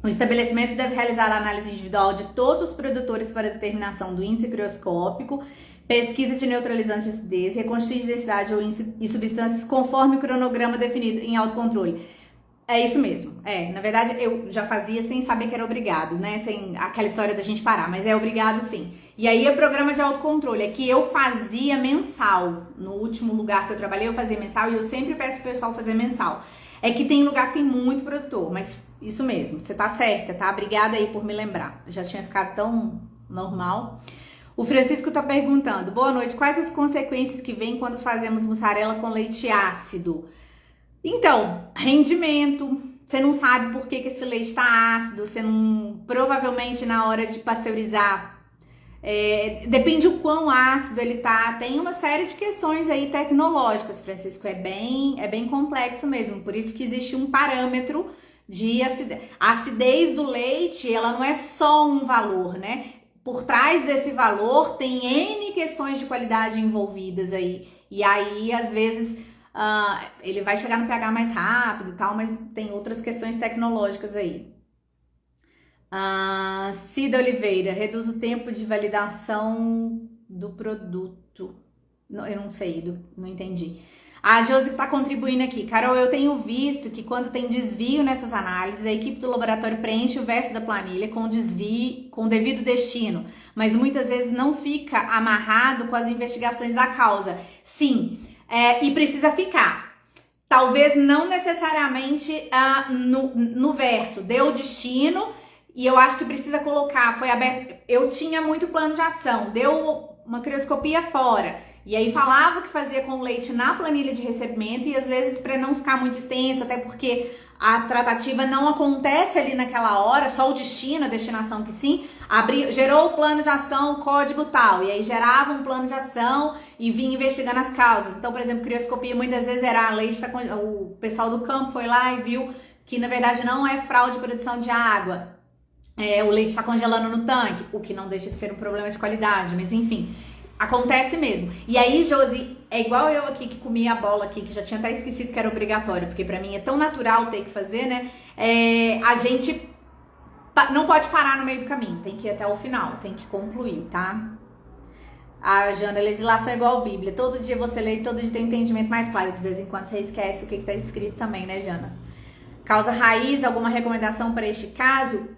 o estabelecimento deve realizar a análise individual de todos os produtores para determinação do índice crioscópico, pesquisa de neutralizantes de acidez, reconstituir de densidade e substâncias conforme o cronograma definido em autocontrole. É isso mesmo. Na verdade, eu já fazia sem saber que era obrigado, né? Sem aquela história da gente parar, mas é obrigado sim. E aí, o programa de autocontrole é que eu fazia mensal. No último lugar que eu trabalhei, eu fazia mensal e eu sempre peço pro pessoal fazer mensal. É que tem lugar que tem muito produtor, mas isso mesmo, você tá certa, tá? Obrigada aí por me lembrar. Já tinha ficado tão normal. O Francisco tá perguntando: boa noite, quais as consequências que vêm quando fazemos mussarela com leite ácido? Então, rendimento, você não sabe por que esse leite tá ácido, você não, provavelmente na hora de pasteurizar, depende o quão ácido ele tá, tem uma série de questões aí tecnológicas, Francisco, é bem complexo mesmo, por isso que existe um parâmetro de acidez. A acidez do leite, ela não é só um valor, né? Por trás desse valor tem N questões de qualidade envolvidas aí, e aí às vezes ele vai chegar no pH mais rápido e tal, mas tem outras questões tecnológicas aí. Cida Oliveira, reduz o tempo de validação do produto. Eu não sei, não entendi. A Josi está contribuindo aqui. Carol, eu tenho visto que quando tem desvio nessas análises, a equipe do laboratório preenche o verso da planilha com desvio, com devido destino, mas muitas vezes não fica amarrado com as investigações da causa. Sim, e precisa ficar. Talvez não necessariamente no verso. Deu destino e eu acho que precisa colocar, foi aberto. Eu tinha muito plano de ação, deu uma crioscopia fora. E aí falava que fazia com leite na planilha de recebimento e às vezes para não ficar muito extenso, até porque a tratativa não acontece ali naquela hora, só o destino, a destinação que sim, gerou o plano de ação, código tal, e aí gerava um plano de ação e vinha investigando as causas. Então, por exemplo, crioscopia muitas vezes era o pessoal do campo foi lá e viu que na verdade não é fraude de produção de água, o leite está congelando no tanque, o que não deixa de ser um problema de qualidade, mas enfim, acontece mesmo. E aí, Josi, é igual eu aqui que comi a bola aqui, que já tinha até esquecido que era obrigatório, porque pra mim é tão natural ter que fazer, né? A gente não pode parar no meio do caminho, tem que ir até o final, tem que concluir, tá? A Jana, legislação é igual a Bíblia, todo dia você lê e todo dia tem um entendimento mais claro, de vez em quando você esquece o que tá escrito também, né, Jana? Causa raiz, alguma recomendação para este caso?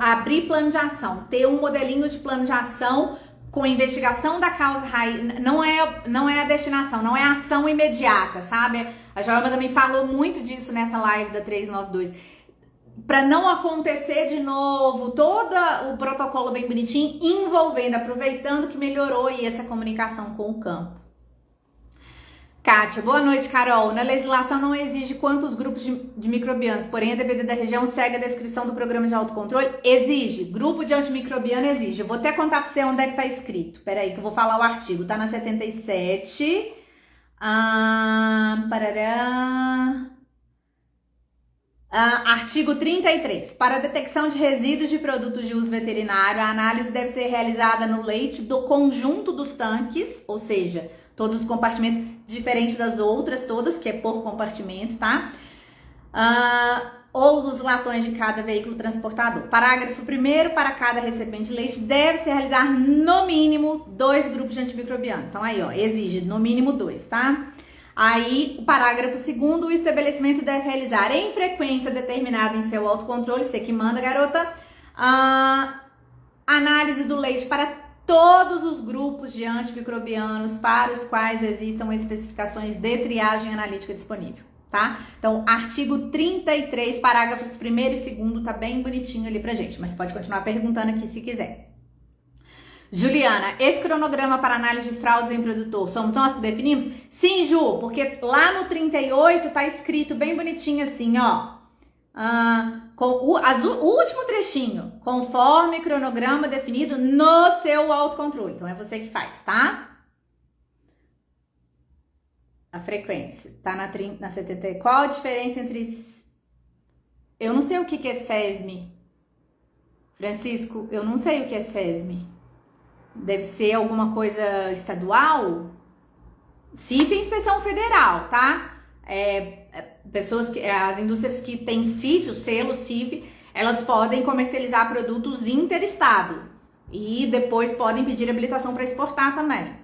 Abrir plano de ação, ter um modelinho de plano de ação com a investigação da causa raiz, não é a destinação, não é a ação imediata, sabe? A Joelma também falou muito disso nessa live da 392. Para não acontecer de novo, todo o protocolo bem bonitinho, envolvendo, aproveitando que melhorou aí essa comunicação com o campo. Kátia, boa noite, Carol. Na legislação não exige quantos grupos de microbianos, porém, a depender da região, segue a descrição do programa de autocontrole. Exige. Grupo de antimicrobiano exige. Eu vou até contar pra você onde é que tá escrito. Peraí, que eu vou falar o artigo. Tá na 77. Artigo 33. Para a detecção de resíduos de produtos de uso veterinário, a análise deve ser realizada no leite do conjunto dos tanques, ou seja, todos os compartimentos, diferente das outras todas, que é por compartimento, tá? Ou dos latões de cada veículo transportador. Parágrafo 1º, para cada recebente de leite, deve-se realizar no mínimo 2 grupos de antimicrobiano. Então aí, ó, exige no mínimo 2, tá? Aí, o parágrafo 2º, o estabelecimento deve realizar em frequência determinada em seu autocontrole, você que manda, garota, análise do leite para todos os grupos de antimicrobianos para os quais existam especificações de triagem analítica disponível, tá? Então, artigo 33, parágrafos 1º e 2º, tá bem bonitinho ali pra gente, mas pode continuar perguntando aqui se quiser. Juliana, esse cronograma para análise de fraudes em produtor, somos nós que definimos? Sim, Ju, porque lá no 38 tá escrito bem bonitinho assim, ó. Com o último trechinho, conforme cronograma definido no seu autocontrole. Então é você que faz, tá? A frequência, tá na 70. Qual a diferença entre... Eu não sei o que é SESMI. Francisco, eu não sei o que é SESMI. Deve ser alguma coisa estadual? CIF é inspeção federal, tá? Pessoas que, as indústrias que têm CIF, o selo CIF, elas podem comercializar produtos interestado e depois podem pedir habilitação para exportar também.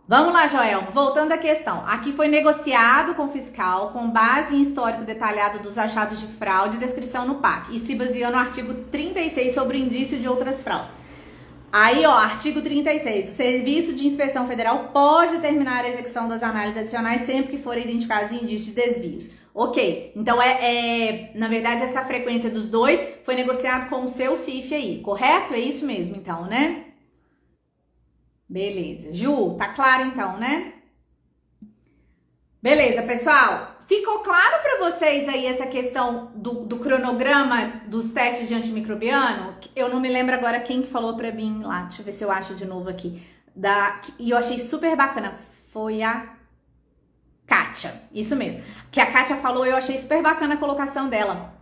Vamos lá, Joel, voltando à questão. Aqui foi negociado com o fiscal com base em histórico detalhado dos achados de fraude e descrição no PAC e se baseando no artigo 36 sobre indício de outras fraudes. Aí, ó, artigo 36. O Serviço de Inspeção Federal pode determinar a execução das análises adicionais sempre que forem identificados indícios de desvios. Ok, então na verdade, essa frequência dos dois foi negociado com o seu CIF aí, correto? É isso mesmo, então, né? Beleza. Ju, tá claro então, né? Beleza, pessoal. Ficou claro para vocês aí essa questão do cronograma dos testes de antimicrobiano? Eu não me lembro agora quem que falou para mim lá. Deixa eu ver se eu acho de novo aqui. E eu achei super bacana. Foi a Kátia. Isso mesmo. Que a Kátia falou, eu achei super bacana a colocação dela.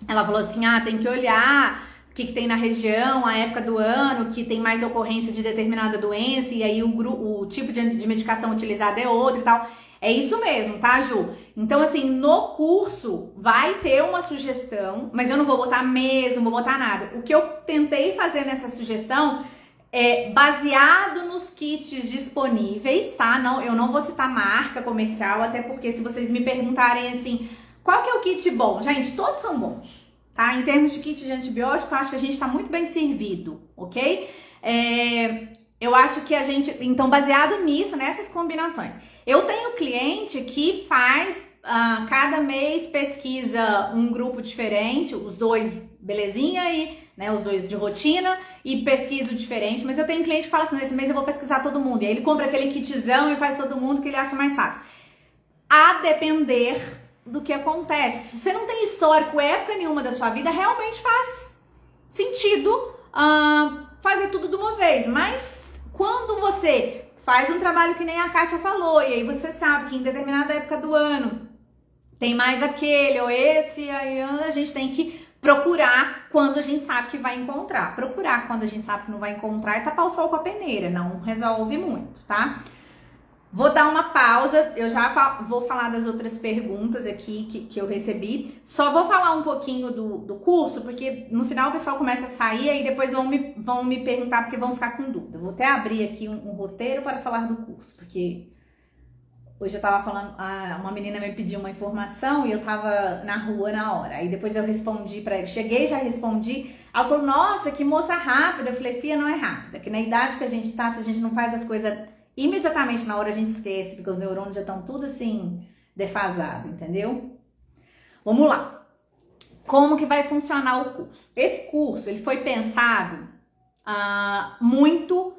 Ela falou assim, tem que olhar o que tem na região, a época do ano, que tem mais ocorrência de determinada doença, e aí o tipo de medicação utilizada é outro e tal. É isso mesmo, tá, Ju? Então, assim, no curso vai ter uma sugestão, mas eu não vou botar mesmo, não vou botar nada. O que eu tentei fazer nessa sugestão é baseado nos kits disponíveis, tá? Eu não vou citar marca comercial, até porque se vocês me perguntarem assim, qual que é o kit bom? Gente, todos são bons, tá? Em termos de kit de antibiótico, eu acho que a gente tá muito bem servido, ok? Eu acho que a gente, então, baseado nisso, nessas combinações. Eu tenho cliente que faz, cada mês pesquisa um grupo diferente, os dois belezinha e, né, os dois de rotina e pesquisa diferente, mas eu tenho cliente que fala assim, nesse mês eu vou pesquisar todo mundo, e aí ele compra aquele kitzão e faz todo mundo que ele acha mais fácil. A depender do que acontece. Se você não tem histórico, época nenhuma da sua vida, realmente faz sentido fazer tudo de uma vez, mas quando você faz um trabalho que nem a Kátia falou, e aí você sabe que em determinada época do ano tem mais aquele ou esse, aí a gente tem que procurar quando a gente sabe que vai encontrar. Procurar quando a gente sabe que não vai encontrar e tapar o sol com a peneira, não resolve muito, tá? Vou dar uma pausa, eu já vou falar das outras perguntas aqui que eu recebi. Só vou falar um pouquinho do curso, porque no final o pessoal começa a sair, aí depois vão me perguntar, porque vão ficar com dúvida. Vou até abrir aqui um roteiro para falar do curso, porque hoje eu tava falando, uma menina me pediu uma informação e eu tava na rua na hora. Aí depois eu respondi pra ela, cheguei, já respondi. Ela falou, nossa, que moça rápida. Eu falei, filha, não é rápida, que na idade que a gente tá, se a gente não faz as coisas imediatamente na hora, a gente esquece, porque os neurônios já estão tudo assim, defasado, entendeu? Vamos lá. Como que vai funcionar o curso? Esse curso, ele foi pensado muito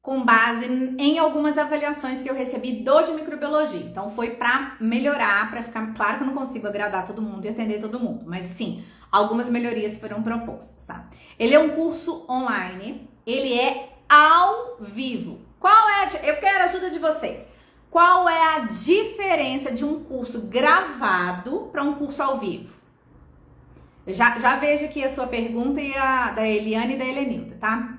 com base em algumas avaliações que eu recebi de microbiologia. Então, foi para melhorar, para ficar claro que eu não consigo agradar todo mundo e atender todo mundo, mas sim, algumas melhorias foram propostas, tá? Ele é um curso online, ele é ao vivo. Eu quero a ajuda de vocês. Qual é a diferença de um curso gravado para um curso ao vivo? Eu já vejo aqui a sua pergunta e a da Eliane e da Helenilda, tá?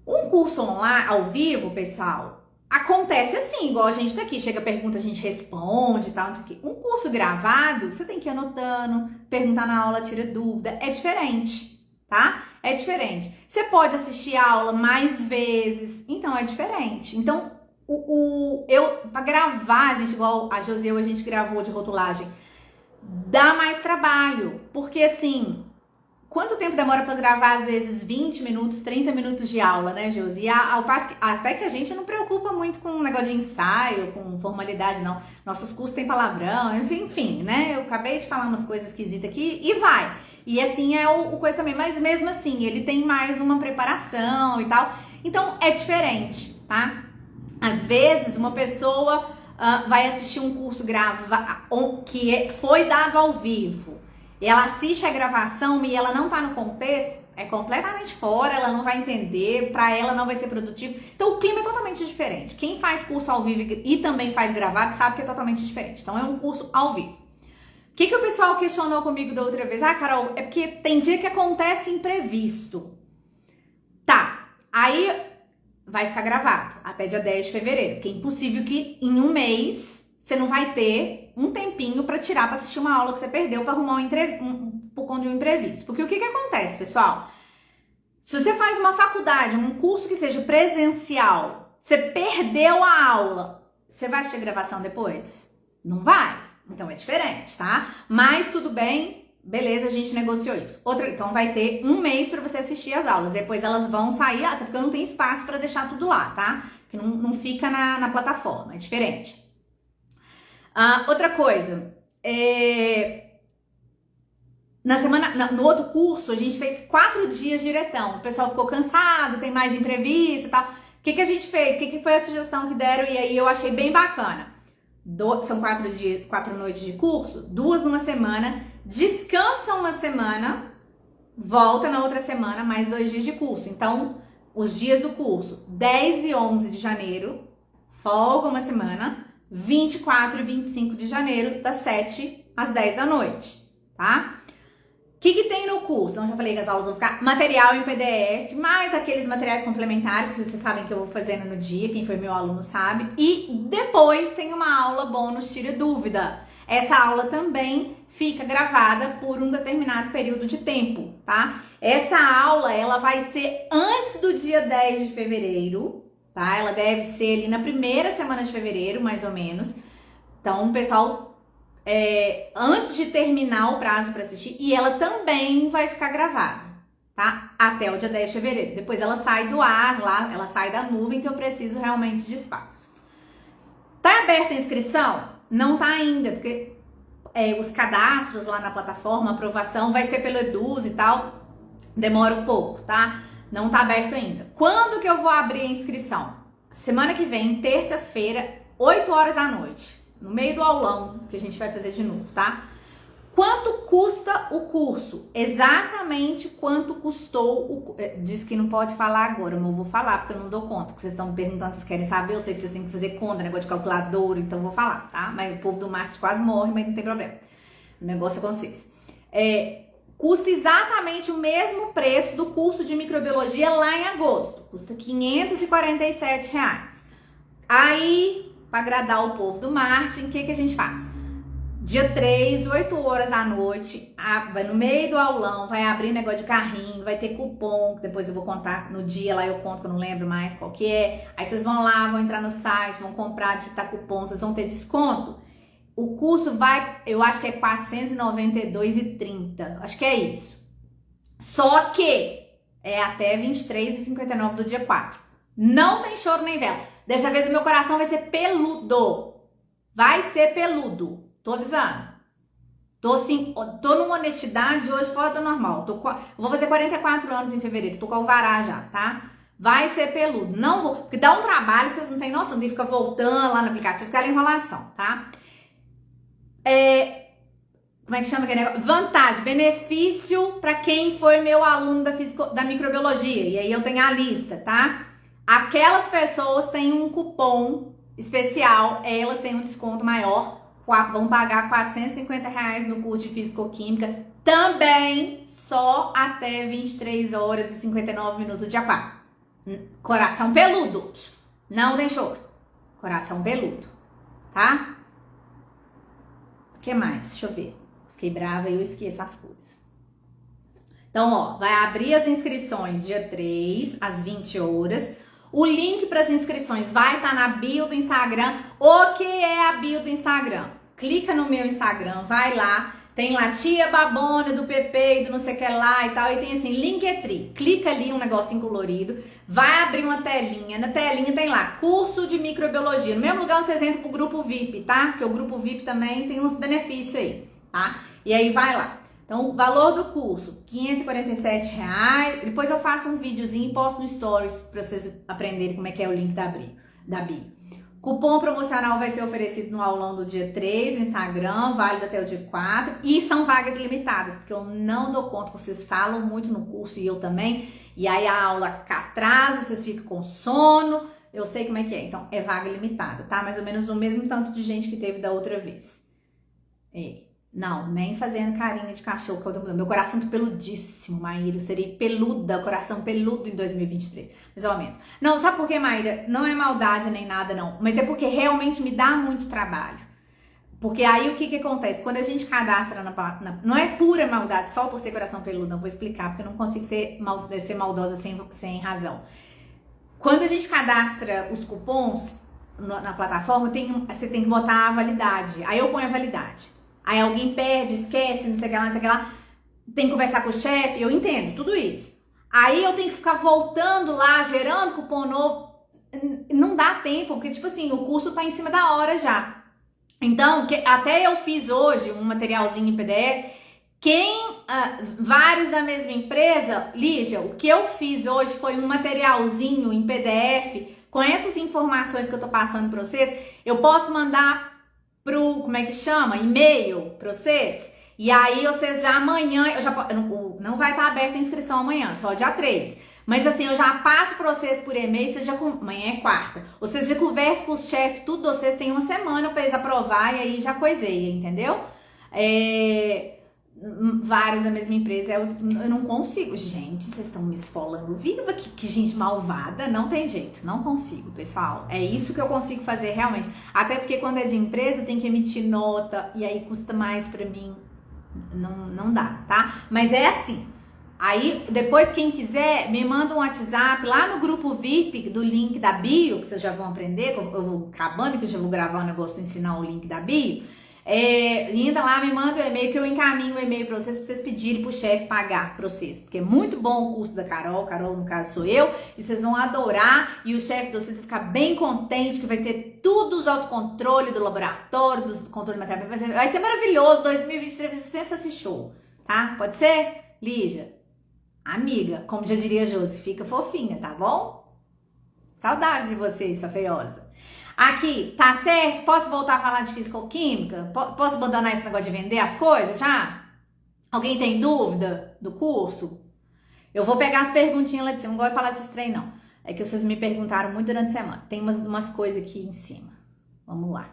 Um curso online, ao vivo, pessoal, acontece assim, igual a gente tá aqui. Chega a pergunta, a gente responde e tal, não sei o quê. Um curso gravado, você tem que ir anotando, perguntar na aula, tira dúvida. É diferente, tá? É diferente. Você pode assistir a aula mais vezes, então é diferente. Então, Pra gravar, gente, igual a Joseu, a gente gravou de rotulagem, dá mais trabalho. Porque assim, quanto tempo demora pra gravar, às vezes, 20 minutos, 30 minutos de aula, né, Josi? E ao passo que, até que a gente não preocupa muito com o negócio de ensaio, com formalidade, não. Nossos cursos têm palavrão, enfim, né? Eu acabei de falar umas coisas esquisitas aqui e vai. E assim é o coisa também. Mas mesmo assim, ele tem mais uma preparação e tal. Então, é diferente, tá? Às vezes, uma pessoa vai assistir um curso que foi dado ao vivo. Ela assiste a gravação e ela não tá no contexto, é completamente fora, ela não vai entender, pra ela não vai ser produtivo. Então o clima é totalmente diferente. Quem faz curso ao vivo e também faz gravado sabe que é totalmente diferente. Então é um curso ao vivo. O que o pessoal questionou comigo da outra vez? Ah, Carol, é porque tem dia que acontece imprevisto. Tá, aí vai ficar gravado até dia 10 de fevereiro, porque é impossível que em um mês você não vai ter um tempinho pra tirar pra assistir uma aula que você perdeu pra arrumar por conta de um imprevisto. Porque o que acontece, pessoal? Se você faz uma faculdade, um curso que seja presencial, você perdeu a aula, você vai assistir a gravação depois? Não vai. Então é diferente, tá? Mas tudo bem, beleza, a gente negociou isso. Então vai ter um mês pra você assistir as aulas. Depois elas vão sair, até porque eu não tenho espaço pra deixar tudo lá, tá? Que não fica na plataforma, é diferente. Outra coisa, no outro curso, a gente fez 4 dias diretão. O pessoal ficou cansado, tem mais imprevisto e tal. O que a gente fez? O que foi a sugestão que deram? E aí eu achei bem bacana. São 4 dias, 4 noites de curso, 2 numa semana, descansa uma semana, volta na outra semana, mais 2 dias de curso. Então, os dias do curso, 10 e 11 de janeiro, folga uma semana, 24 e 25 de janeiro, das 7 às 10 da noite, tá? O que tem no curso? Então, já falei que as aulas vão ficar material em PDF, mais aqueles materiais complementares que vocês sabem que eu vou fazendo no dia, quem foi meu aluno sabe. E depois tem uma aula bônus tira dúvida. Essa aula também fica gravada por um determinado período de tempo, tá? Essa aula, ela vai ser antes do dia 10 de fevereiro, tá? Ela deve ser ali na primeira semana de fevereiro, mais ou menos. Então, o pessoal, antes de terminar o prazo para assistir, e ela também vai ficar gravada, tá? Até o dia 10 de fevereiro. Depois ela sai do ar, lá, ela sai da nuvem, que eu preciso realmente de espaço. Tá aberta a inscrição? Não tá ainda, porque os cadastros lá na plataforma, a aprovação vai ser pelo Eduz e tal, demora um pouco, tá? Não tá aberto ainda. Quando que eu vou abrir a inscrição? Semana que vem, terça-feira, 8 horas da noite. No meio do aulão, que a gente vai fazer de novo, tá? Quanto custa o curso? Exatamente quanto custou diz que não pode falar agora, mas eu vou falar, porque eu não dou conta. Que vocês estão me perguntando, vocês querem saber, eu sei que vocês têm que fazer conta, negócio de calculadora, então eu vou falar, tá? Mas o povo do marketing quase morre, mas não tem problema. O negócio é com vocês. Custa exatamente o mesmo preço do curso de microbiologia lá em agosto. Custa R$ 547. Aí, para agradar o povo do marketing, o que a gente faz? Dia 3, 8 horas da noite, vai no meio do aulão, vai abrir negócio de carrinho, vai ter cupom, que depois eu vou contar no dia lá, eu conto que eu não lembro mais qual que é. Aí vocês vão lá, vão entrar no site, vão comprar, digitar cupom, vocês vão ter desconto. O curso vai, eu acho que é R$ 492,30. Acho que é isso. Só que é até R$ 23,59 do dia 4. Não tem choro nem vela. Dessa vez o meu coração vai ser peludo. Vai ser peludo. Tô avisando. Tô numa honestidade hoje fora do normal. Eu vou fazer 44 anos em fevereiro. Tô com o alvará já, tá? Vai ser peludo. Não vou, porque dá um trabalho, vocês não têm noção. Tem que ficar voltando lá no aplicativo, ficar ali enrolação, tá? Como é que chama aquele negócio? Vantagem, benefício para quem foi meu aluno da microbiologia. E aí eu tenho a lista, tá? Aquelas pessoas têm um cupom especial, elas têm um desconto maior, vão pagar R$ 450 no curso de Físico-Química, também só até 23 horas e 59 minutos do dia 4. Coração peludo, não tem choro. Coração peludo, tá? O que mais? Deixa eu ver. Fiquei brava e eu esqueço as coisas. Então, ó, vai abrir as inscrições dia 3, às 20 horas. O link para as inscrições vai estar na bio do Instagram. O que é a bio do Instagram? Clica no meu Instagram, vai lá. Tem lá tia babona do PP e do não sei o que lá e tal. E tem assim, Linktree. Clica ali, um negocinho colorido. Vai abrir uma telinha. Na telinha tem lá, curso de microbiologia. No mesmo lugar onde vocês entram pro grupo VIP, tá? Porque o grupo VIP também tem uns benefícios aí, tá? E aí vai lá. Então, o valor do curso, R$ 547. Depois eu faço um videozinho e posto no Stories pra vocês aprenderem como é que é o link da bio. Cupom promocional vai ser oferecido no aulão do dia 3 no Instagram, válido até o dia 4. E são vagas limitadas, porque eu não dou conta, vocês falam muito no curso e eu também. E aí a aula atrasa, vocês ficam com sono. Eu sei como é que é. Então, é vaga limitada, tá? Mais ou menos o mesmo tanto de gente que teve da outra vez. Não, nem fazendo carinha de cachorro que eu tô mudando. Meu coração tá peludíssimo, Maíra. Eu serei peluda, coração peludo em 2023. Mais ou menos. Não, sabe por quê, Maíra? Não é maldade nem nada, não. Mas é porque realmente me dá muito trabalho. Porque aí o que acontece? Quando a gente cadastra não é pura maldade, só por ser coração peludo. Não vou explicar, porque eu não consigo ser maldosa sem razão. Quando a gente cadastra os cupons na plataforma, você tem que botar a validade. Aí eu ponho a validade. Aí alguém perde, esquece, não sei o que lá, não sei o que lá. Tem que conversar com o chefe, eu entendo tudo isso. Aí eu tenho que ficar voltando lá, gerando cupom novo. Não dá tempo, porque tipo assim, o curso tá em cima da hora já. Então, até eu fiz hoje um materialzinho em PDF. Vários da mesma empresa, Lígia, o que eu fiz hoje foi um materialzinho em PDF com essas informações que eu tô passando pra vocês. Eu posso mandar pro, como é que chama? E-mail pra vocês. E aí vocês já amanhã, não vai estar aberta a inscrição amanhã, só dia 3. Mas assim, eu já passo pra vocês por e-mail, amanhã é quarta. Vocês já conversam com os chefes, tudo, vocês têm uma semana pra eles aprovar e aí já coiseia, entendeu? Vários da mesma empresa, eu não consigo. Gente, vocês estão me esfolando viva, que gente malvada, não tem jeito, não consigo, pessoal. É isso que eu consigo fazer realmente. Até porque quando é de empresa, eu tenho que emitir nota e aí custa mais pra mim, não dá, tá? Mas é assim. Aí, depois, quem quiser, me manda um WhatsApp lá no grupo VIP do link da bio, que vocês já vão aprender, que eu vou acabando, que eu já vou gravar um negócio, ensinar o link da bio. Linda lá, me manda o e-mail que eu encaminho o e-mail pra vocês pedirem pro chefe pagar pra vocês, porque é muito bom o curso da Carol no caso sou eu, e vocês vão adorar, e o chefe de vocês vai ficar bem contente, que vai ter tudo os autocontrole do laboratório, do controle material, vai ser maravilhoso, 2023 vai ser sensacional show, tá? Pode ser? Lígia, amiga, como já diria a Josi, fica fofinha, tá bom? Saudades de vocês, sua feiosa. Aqui, tá certo? Posso voltar a falar de fisicoquímica? Posso abandonar esse negócio de vender as coisas já? Alguém tem dúvida do curso? Eu vou pegar as perguntinhas lá de cima, não gosto de falar desses trem não. É que vocês me perguntaram muito durante a semana. Tem umas coisas aqui em cima. Vamos lá.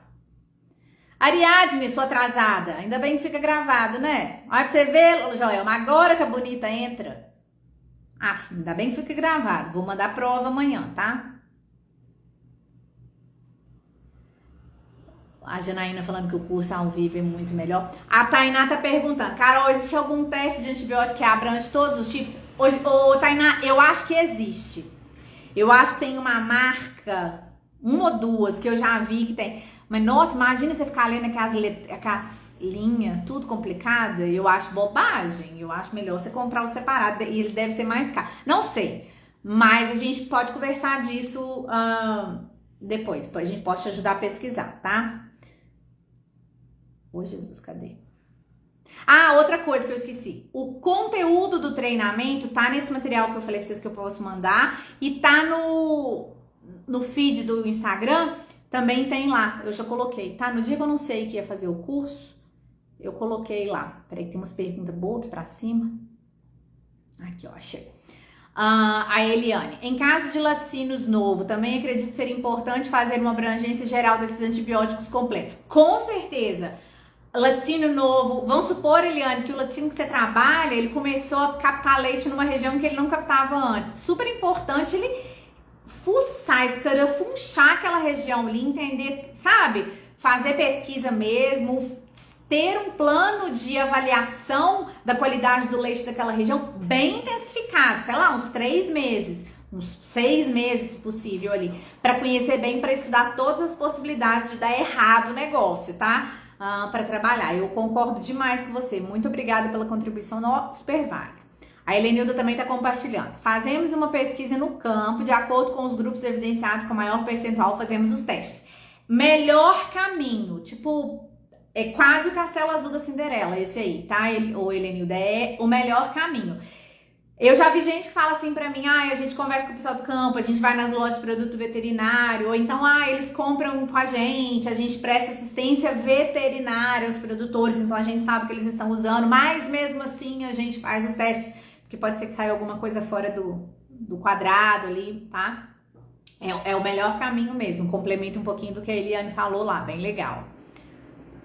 Ariadne, sou atrasada. Ainda bem que fica gravado, né? Olha pra você ver, Joelma, agora que a bonita entra. Ainda bem que fica gravado. Vou mandar prova amanhã, tá? A Janaína falando que o curso ao vivo é muito melhor. A Tainá tá perguntando, Carol, existe algum teste de antibiótico que abrange todos os tipos? Tainá, eu acho que existe. Eu acho que tem uma marca, uma ou duas, que eu já vi que tem. Mas, nossa, imagina você ficar lendo aquelas linhas, tudo complicada. Eu acho bobagem. Eu acho melhor você comprar o separado. E ele deve ser mais caro. Não sei. Mas a gente pode conversar disso depois. A gente pode te ajudar a pesquisar, tá? Ô, Jesus, cadê? Outra coisa que eu esqueci. O conteúdo do treinamento tá nesse material que eu falei pra vocês que eu posso mandar. E tá no feed do Instagram. Também tem lá. Eu já coloquei, tá? No dia que eu não sei que ia fazer o curso, eu coloquei lá. Peraí, tem umas perguntas boas aqui pra cima. Aqui, ó, achei. A Eliane. Em caso de laticínios novo, também acredito ser importante fazer uma abrangência geral desses antibióticos completos. Com certeza. Laticínio novo, vamos supor, Eliane, que o laticínio que você trabalha, ele começou a captar leite numa região que ele não captava antes. Super importante ele fuçar, escarafunchar aquela região ali, entender, sabe? Fazer pesquisa mesmo, ter um plano de avaliação da qualidade do leite daquela região bem intensificado, sei lá, uns 3 meses. uns 6 meses, se possível, ali, para conhecer bem, para estudar todas as possibilidades de dar errado o negócio, tá? Para trabalhar. Eu concordo demais com você. Muito obrigada pela contribuição, super válido. A Helenilda também está compartilhando. Fazemos uma pesquisa no campo, de acordo com os grupos evidenciados com maior percentual, fazemos os testes. Melhor caminho, tipo, é quase o Castelo Azul da Cinderela, esse aí, tá? Ô Helenilda, é o melhor caminho. Eu já vi gente que fala assim pra mim, a gente conversa com o pessoal do campo, a gente vai nas lojas de produto veterinário, ou então, eles compram com a gente presta assistência veterinária aos produtores, então a gente sabe que eles estão usando, mas mesmo assim a gente faz os testes, porque pode ser que saia alguma coisa fora do quadrado ali, tá? É o melhor caminho mesmo, complementa um pouquinho do que a Eliane falou lá, bem legal.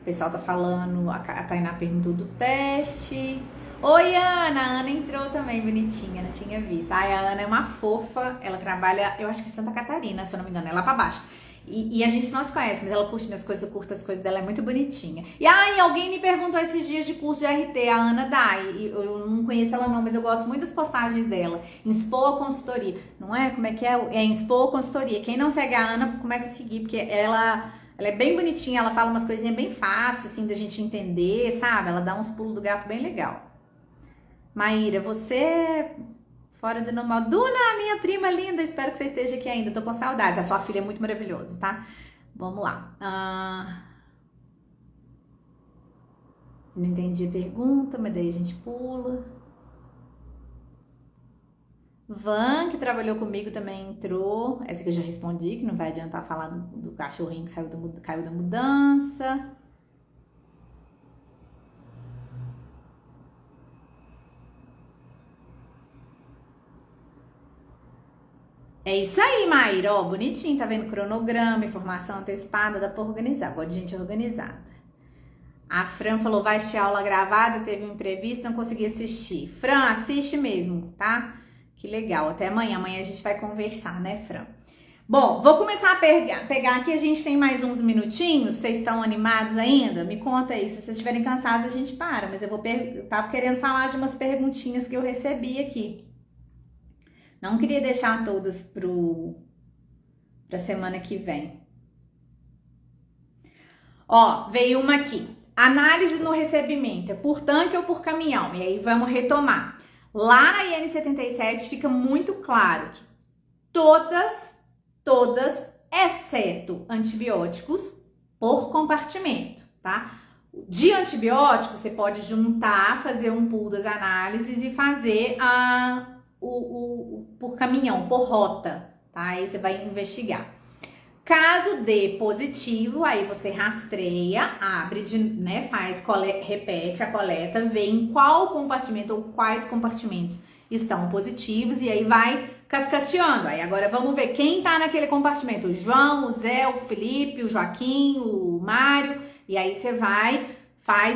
O pessoal tá falando, a Tainá perguntou do teste. Oi, Ana! A Ana entrou também, bonitinha, não tinha visto. A Ana é uma fofa, ela trabalha, eu acho que em Santa Catarina, se eu não me engano, é lá pra baixo. E a gente não se conhece, mas ela curte minhas coisas, eu curto as coisas dela, é muito bonitinha. E alguém me perguntou esses dias de curso de RT, a Ana dá, eu não conheço ela não, mas eu gosto muito das postagens dela. Inspoa Consultoria, não é? Como é que é? É Inspoa Consultoria. Quem não segue a Ana, começa a seguir, porque ela é bem bonitinha, ela fala umas coisinhas bem fáceis, assim, da gente entender, sabe? Ela dá uns pulos do gato bem legal. Maíra, você... Fora do normal. Duna, minha prima linda, espero que você esteja aqui ainda. Tô com saudades. A sua filha é muito maravilhosa, tá? Vamos lá. Não entendi a pergunta, mas daí a gente pula. Van, que trabalhou comigo, também entrou. Essa que eu já respondi, que não vai adiantar falar do cachorrinho que caiu da mudança. É isso aí, Maíra, ó, bonitinho, tá vendo? Cronograma, informação antecipada, dá pra organizar, gosto de gente organizada. A Fran falou, vai assistir aula gravada, teve um imprevisto, não consegui assistir. Fran, assiste mesmo, tá? Que legal, até amanhã a gente vai conversar, né, Fran? Bom, vou começar a pegar aqui, a gente tem mais uns minutinhos, vocês estão animados ainda? Me conta aí, se vocês estiverem cansados a gente para, mas eu tava querendo falar de umas perguntinhas que eu recebi aqui. Não queria deixar todas pra semana que vem. Ó, veio uma aqui. Análise no recebimento, é por tanque ou por caminhão? E aí vamos retomar. Lá na IN77 fica muito claro que todas, exceto antibióticos, por compartimento, tá? De antibiótico, você pode juntar, fazer um pool das análises e fazer por caminhão, por rota, tá? Aí você vai investigar. Caso dê positivo, aí você rastreia, abre, repete a coleta, vê em qual compartimento ou quais compartimentos estão positivos e aí vai cascateando. Aí agora vamos ver quem tá naquele compartimento: o João, o Zé, o Felipe, o Joaquim, o Mário. E aí você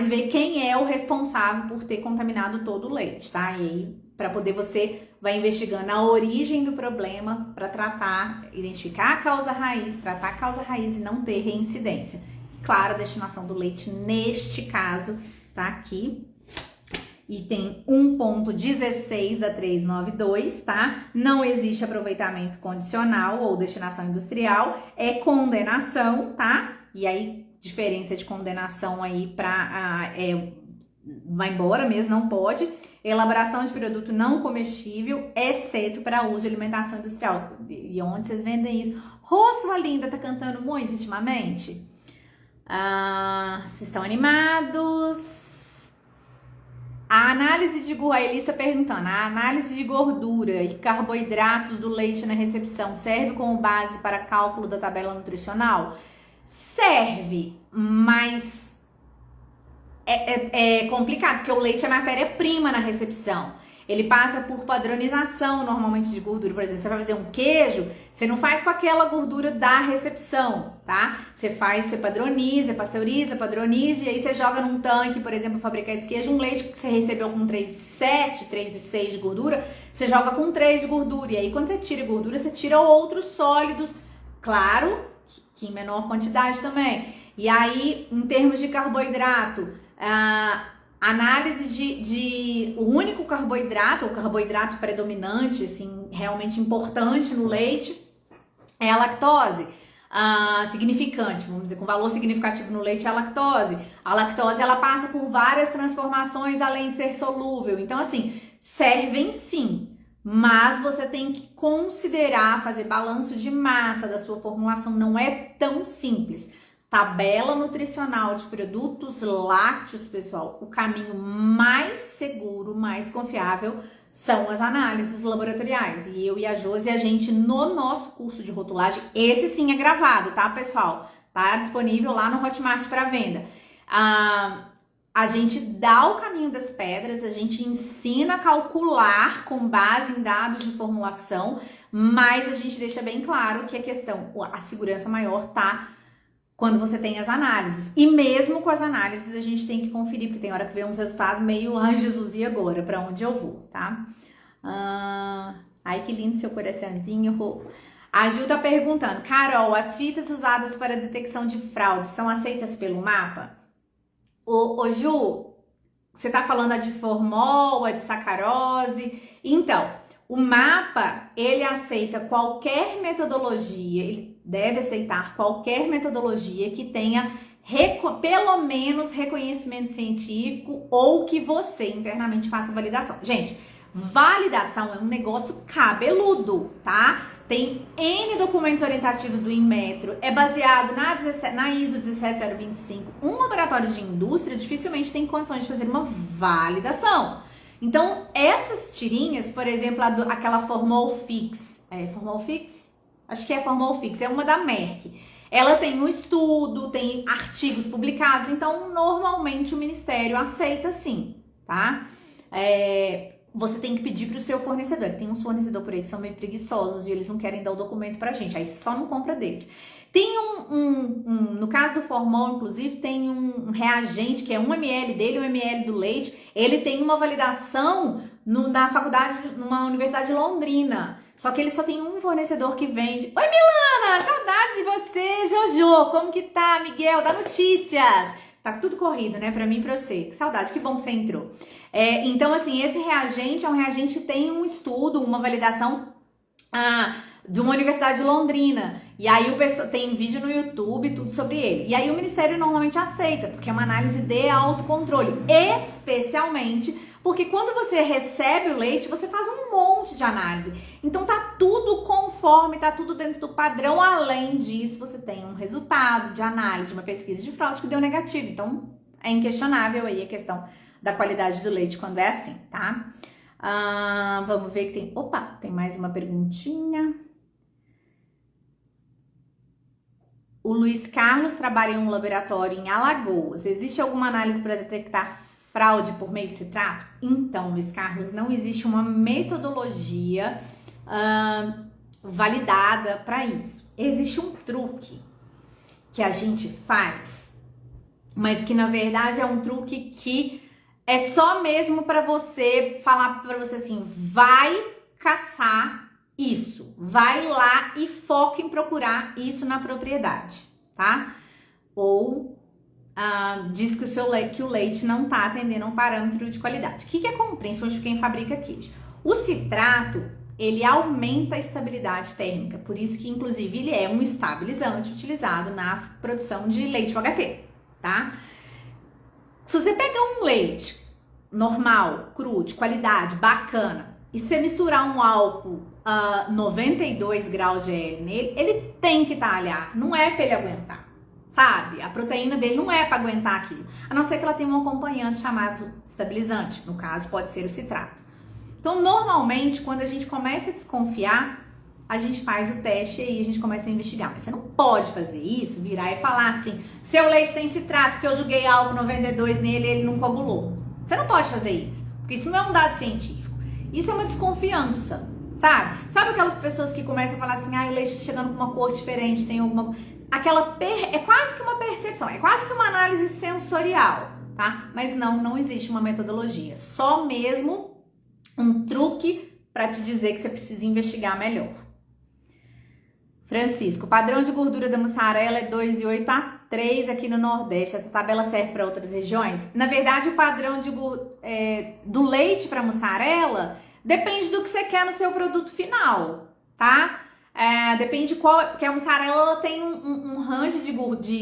ver quem é o responsável por ter contaminado todo o leite, tá? E aí, para poder você vai investigando a origem do problema para identificar a causa raiz, tratar a causa raiz e não ter reincidência. Claro, a destinação do leite neste caso tá aqui. E tem 1.16 da 392, tá? Não existe aproveitamento condicional ou destinação industrial, é condenação, tá? E aí, diferença de condenação aí vai embora mesmo, não pode. Elaboração de produto não comestível, exceto para uso de alimentação industrial. E onde vocês vendem isso? Rô, sua linda, tá cantando muito ultimamente? Vocês estão animados? A análise de gordura, a Elis está perguntando, a análise de gordura e carboidratos do leite na recepção serve como base para cálculo da tabela nutricional? Serve, mas é complicado, porque o leite é matéria-prima na recepção. Ele passa por padronização, normalmente, de gordura. Por exemplo, você vai fazer um queijo, você não faz com aquela gordura da recepção, tá? Você padroniza, pasteuriza, padroniza, e aí você joga num tanque, por exemplo, fabricar esse queijo, um leite que você recebeu com 3,7, 3,6 de gordura, você joga com 3 de gordura. E aí, quando você tira gordura, você tira outros sólidos, claro, que em menor quantidade também. E aí, em termos de carboidrato, análise de o único carboidrato, o carboidrato predominante, assim, realmente importante no leite é a lactose. Significante, vamos dizer, com valor significativo no leite é a lactose. A lactose, ela passa por várias transformações além de ser solúvel. Então, assim, servem sim, mas você tem que considerar fazer balanço de massa da sua formulação. Não é tão simples. Tabela nutricional de produtos lácteos, pessoal, o caminho mais seguro, mais confiável são as análises laboratoriais. E eu e a Josi, a gente, no nosso curso de rotulagem, esse sim é gravado, tá, pessoal? Tá disponível lá no Hotmart para venda. A gente dá o caminho das pedras, a gente ensina a calcular com base em dados de formulação, mas a gente deixa bem claro que a segurança maior tá quando você tem as análises. E mesmo com as análises, a gente tem que conferir, porque tem hora que vem uns resultados meio, ai Jesus, e agora? Pra onde eu vou, tá? Ai, que lindo seu coraçãozinho. A Ju tá perguntando, Carol, as fitas usadas para detecção de fraude são aceitas pelo mapa? Ô Ju, você tá falando a de formol, a de sacarose? Então, o mapa, ele aceita qualquer metodologia, ele deve aceitar qualquer metodologia que tenha pelo menos reconhecimento científico ou que você internamente faça validação. Gente, validação é um negócio cabeludo, tá? Tem N documentos orientativos do Inmetro, é baseado na ISO 17025. Um laboratório de indústria dificilmente tem condições de fazer uma validação. Então, essas tirinhas, por exemplo, aquela Formol Fix, Formol Fix? Acho que é Formol Fix, é uma da Merck. Ela tem um estudo, tem artigos publicados, então normalmente o Ministério aceita sim, tá? Você tem que pedir para o seu fornecedor. Tem uns fornecedores por aí que são meio preguiçosos e eles não querem dar o documento pra gente, aí você só não compra deles. Tem no caso do Formol, inclusive, tem um reagente que é 1 ml dele, 1 ml do leite. Ele tem uma validação na faculdade, numa universidade de Londrina. Só que ele só tem um fornecedor que vende. Oi, Milana! Saudades de você, Jojo! Como que tá, Miguel? Dá notícias! Tá tudo corrido, né? Pra mim e pra você. Que saudade, que bom que você entrou. Então, assim, esse reagente é um reagente que tem um estudo, uma validação de uma universidade de Londrina. E aí tem vídeo no YouTube, tudo sobre ele. E aí o Ministério normalmente aceita, porque é uma análise de autocontrole. Especialmente porque quando você recebe o leite, você faz um monte de análise. Então tá tudo conforme, tá tudo dentro do padrão. Além disso, você tem um resultado de análise de uma pesquisa de fraude que deu negativo. Então é inquestionável aí a questão da qualidade do leite quando é assim, tá? Vamos ver que tem... Opa, tem mais uma perguntinha. O Luiz Carlos trabalha em um laboratório em Alagoas. Existe alguma análise para detectar fraude por meio de citrato? Então, Luiz Carlos, não existe uma metodologia validada para isso. Existe um truque que a gente faz, mas que na verdade é um truque que é só mesmo para você falar para você assim, vai caçar isso, vai lá e foca em procurar isso na propriedade, tá? Ou diz que o leite não tá atendendo a um parâmetro de qualidade. O que é comum, principalmente quem fabrica queijo? O citrato, ele aumenta a estabilidade térmica, por isso que inclusive ele é um estabilizante utilizado na produção de leite UHT, tá? Se você pegar um leite normal, cru, de qualidade, bacana, e você misturar um álcool 92 graus GL nele, ele tem que talhar, não é pra ele aguentar, sabe? A proteína dele não é pra aguentar aquilo, a não ser que ela tenha um acompanhante chamado estabilizante, no caso pode ser o citrato. Então, normalmente, quando a gente começa a desconfiar, a gente faz o teste e aí a gente começa a investigar. Mas você não pode fazer isso, virar e falar assim, seu leite tem citrato, porque eu joguei álcool 92 nele e ele não coagulou. Você não pode fazer isso, porque isso não é um dado científico. Isso é uma desconfiança, sabe? Sabe aquelas pessoas que começam a falar assim, o leite tá chegando com uma cor diferente, tem alguma... É quase que uma percepção, é quase que uma análise sensorial, tá? Mas não existe uma metodologia. Só mesmo um truque para te dizer que você precisa investigar melhor. Francisco, o padrão de gordura da mussarela é 2,8 a 3 aqui no Nordeste. Essa tabela serve para outras regiões? Na verdade, o padrão do leite para mussarela Depende do que você quer no seu produto final, tá? Depende de qual, porque a mussarela ela tem um range de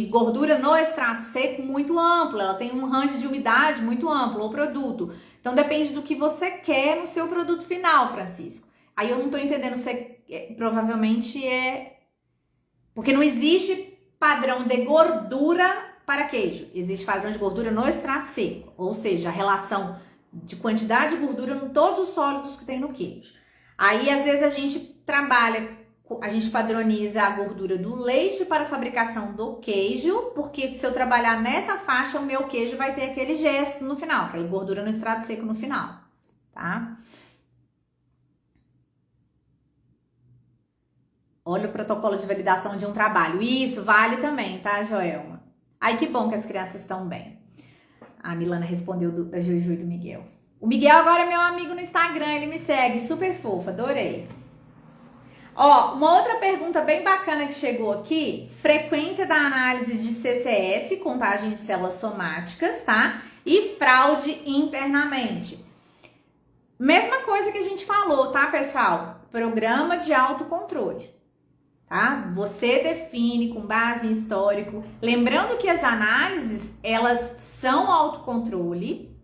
gordura no extrato seco muito amplo, ela tem um range de umidade muito amplo, o produto. Então depende do que você quer no seu produto final, Francisco. Aí eu não tô entendendo se provavelmente porque não existe padrão de gordura para queijo, existe padrão de gordura no extrato seco, ou seja, a relação de quantidade de gordura em todos os sólidos que tem no queijo. Aí às vezes a gente padroniza a gordura do leite para a fabricação do queijo, porque se eu trabalhar nessa faixa, o meu queijo vai ter aquele gesso no final, aquela gordura no extrato seco no final, tá? Olha o protocolo de validação de um trabalho. Isso vale também, tá, Joelma? Ai, que bom que as crianças estão bem. A Milana respondeu da Juju e do Miguel. O Miguel agora é meu amigo no Instagram, ele me segue, super fofo, adorei. Ó, uma outra pergunta bem bacana que chegou aqui, frequência da análise de CCS, contagem de células somáticas, tá? E fraude internamente. Mesma coisa que a gente falou, tá, pessoal? Programa de autocontrole, tá? Você define com base em histórico. Lembrando que as análises, elas são autocontrole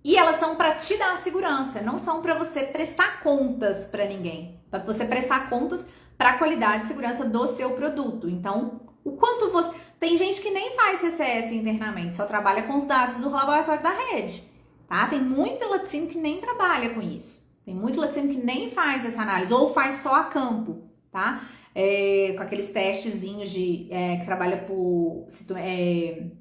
e elas são para te dar segurança, não são para você prestar contas para ninguém. Para você prestar contas para a qualidade e segurança do seu produto. Então, o quanto você... Tem gente que nem faz CCS internamente, só trabalha com os dados do laboratório da rede, tá? Tem muito laticínio que nem trabalha com isso. Tem muito laticínio que nem faz essa análise, ou faz só a campo, tá? Com aqueles testezinhos que trabalha por... É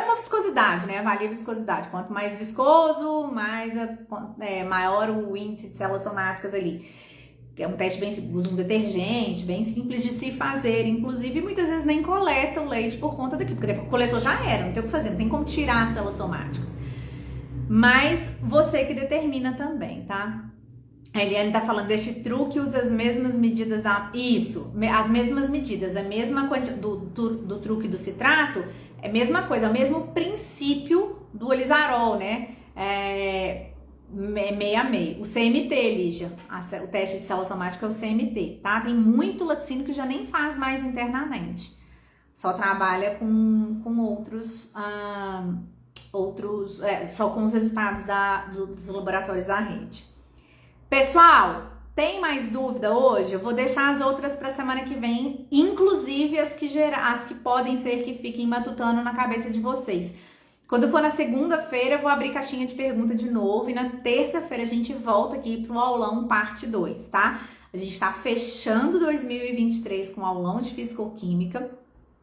uma viscosidade, né? Avalia a viscosidade. Quanto mais viscoso, maior o índice de células somáticas ali. É um teste usa um detergente, bem simples de se fazer. Inclusive, muitas vezes nem coleta o leite por conta daqui. Porque depois que coletou já era, não tem o que fazer, não tem como tirar as células somáticas. Mas você que determina também, tá? A Eliane tá falando deste truque, usa as mesmas medidas Isso, as mesmas medidas, a mesma quantidade do truque do citrato, é a mesma coisa, é o mesmo princípio do Elisarol, né? 66. O CMT, Lígia, o teste de célula somática é o CMT, tá? Tem muito laticínio que já nem faz mais internamente, só trabalha com só com os resultados dos laboratórios da rede. Pessoal, tem mais dúvida hoje? Eu vou deixar as outras para semana que vem, inclusive as que podem ser que fiquem matutando na cabeça de vocês. Quando for na segunda-feira, eu vou abrir caixinha de pergunta de novo e na terça-feira a gente volta aqui pro aulão parte 2, tá? A gente tá fechando 2023 com o aulão de Fisicoquímica.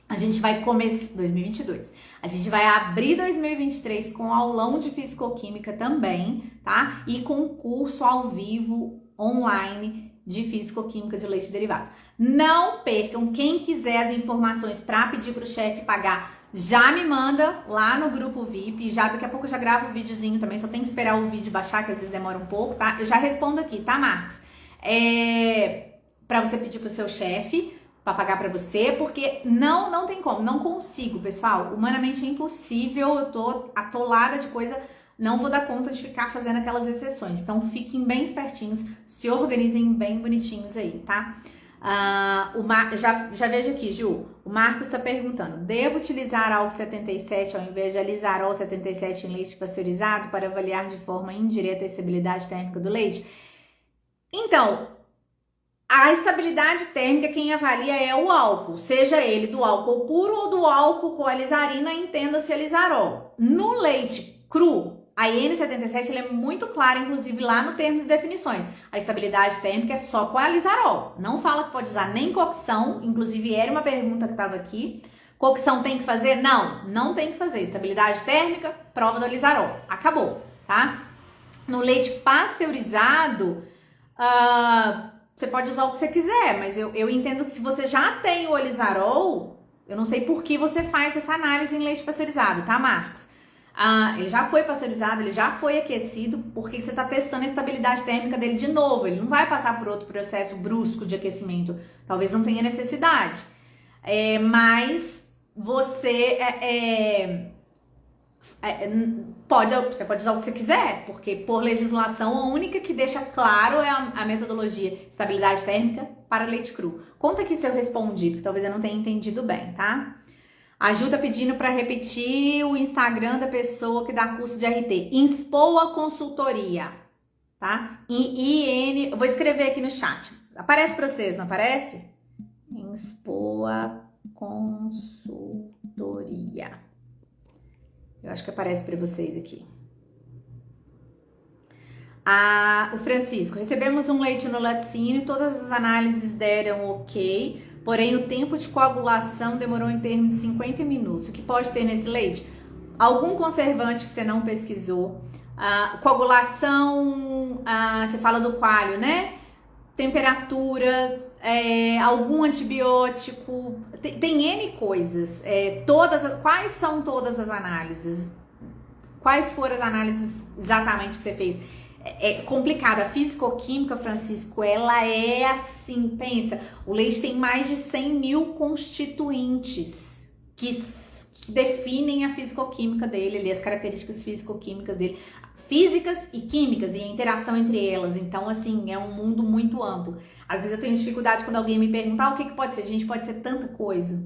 A gente vai começar 2022. A gente vai abrir 2023 com aulão de Fisicoquímica também, tá? E com curso ao vivo online de Fisicoquímica de leite e derivados. Não percam, quem quiser as informações para pedir pro chefe pagar, já me manda lá no grupo VIP. Já daqui a pouco eu já gravo o videozinho também, só tem que esperar o vídeo baixar, que às vezes demora um pouco, tá? Eu já respondo aqui, tá, Marcos? Para você pedir pro seu chefe para pagar para você, porque não tem como, não consigo, pessoal, humanamente é impossível, eu tô atolada de coisa, não vou dar conta de ficar fazendo aquelas exceções, então fiquem bem espertinhos, se organizem bem bonitinhos aí, tá? Já vejo aqui, Ju, o Marcos está perguntando, devo utilizar álcool 77 ao invés de alisarol 77 em leite pasteurizado para avaliar de forma indireta a estabilidade térmica do leite? Então, a estabilidade térmica quem avalia é o álcool, seja ele do álcool puro ou do álcool com alisarina, entenda-se alisarol. No leite cru, a IN77 ela é muito clara, inclusive lá no termos e definições. A estabilidade térmica é só com a alisarol. Não fala que pode usar nem cocção, inclusive era uma pergunta que estava aqui. Cocção tem que fazer? Não tem que fazer. Estabilidade térmica, prova do alisarol. Acabou, tá? No leite pasteurizado, você pode usar o que você quiser, mas eu entendo que se você já tem o alisarol, eu não sei por que você faz essa análise em leite pasteurizado, tá, Marcos? Ele já foi pasteurizado, ele já foi aquecido, porque você está testando a estabilidade térmica dele de novo, ele não vai passar por outro processo brusco de aquecimento, talvez não tenha necessidade, mas você você pode usar o que você quiser, porque por legislação a única que deixa claro é a metodologia estabilidade térmica para leite cru. Conta aqui se eu respondi, porque talvez eu não tenha entendido bem, tá? A Ju tá pedindo para repetir o Instagram da pessoa que dá curso de RT. Inspoa Consultoria, tá? Vou escrever aqui no chat. Aparece para vocês, não aparece? Inspoa Consultoria. Eu acho que aparece para vocês aqui. O Francisco, recebemos um leite no laticínio e todas as análises deram ok, porém o tempo de coagulação demorou em termos de 50 minutos. O que pode ter nesse leite? Algum conservante que você não pesquisou. Coagulação, você fala do coalho, né? Temperatura, algum antibiótico, tem N coisas. Quais são todas as análises? Quais foram as análises exatamente que você fez? É complicado. A fisicoquímica, Francisco, ela é assim, pensa, o leite tem mais de 100 mil constituintes que definem a fisicoquímica dele, ali, as características fisicoquímicas dele, físicas e químicas e a interação entre elas. Então, assim, é um mundo muito amplo. Às vezes eu tenho dificuldade quando alguém me pergunta, o que pode ser? Gente, pode ser tanta coisa,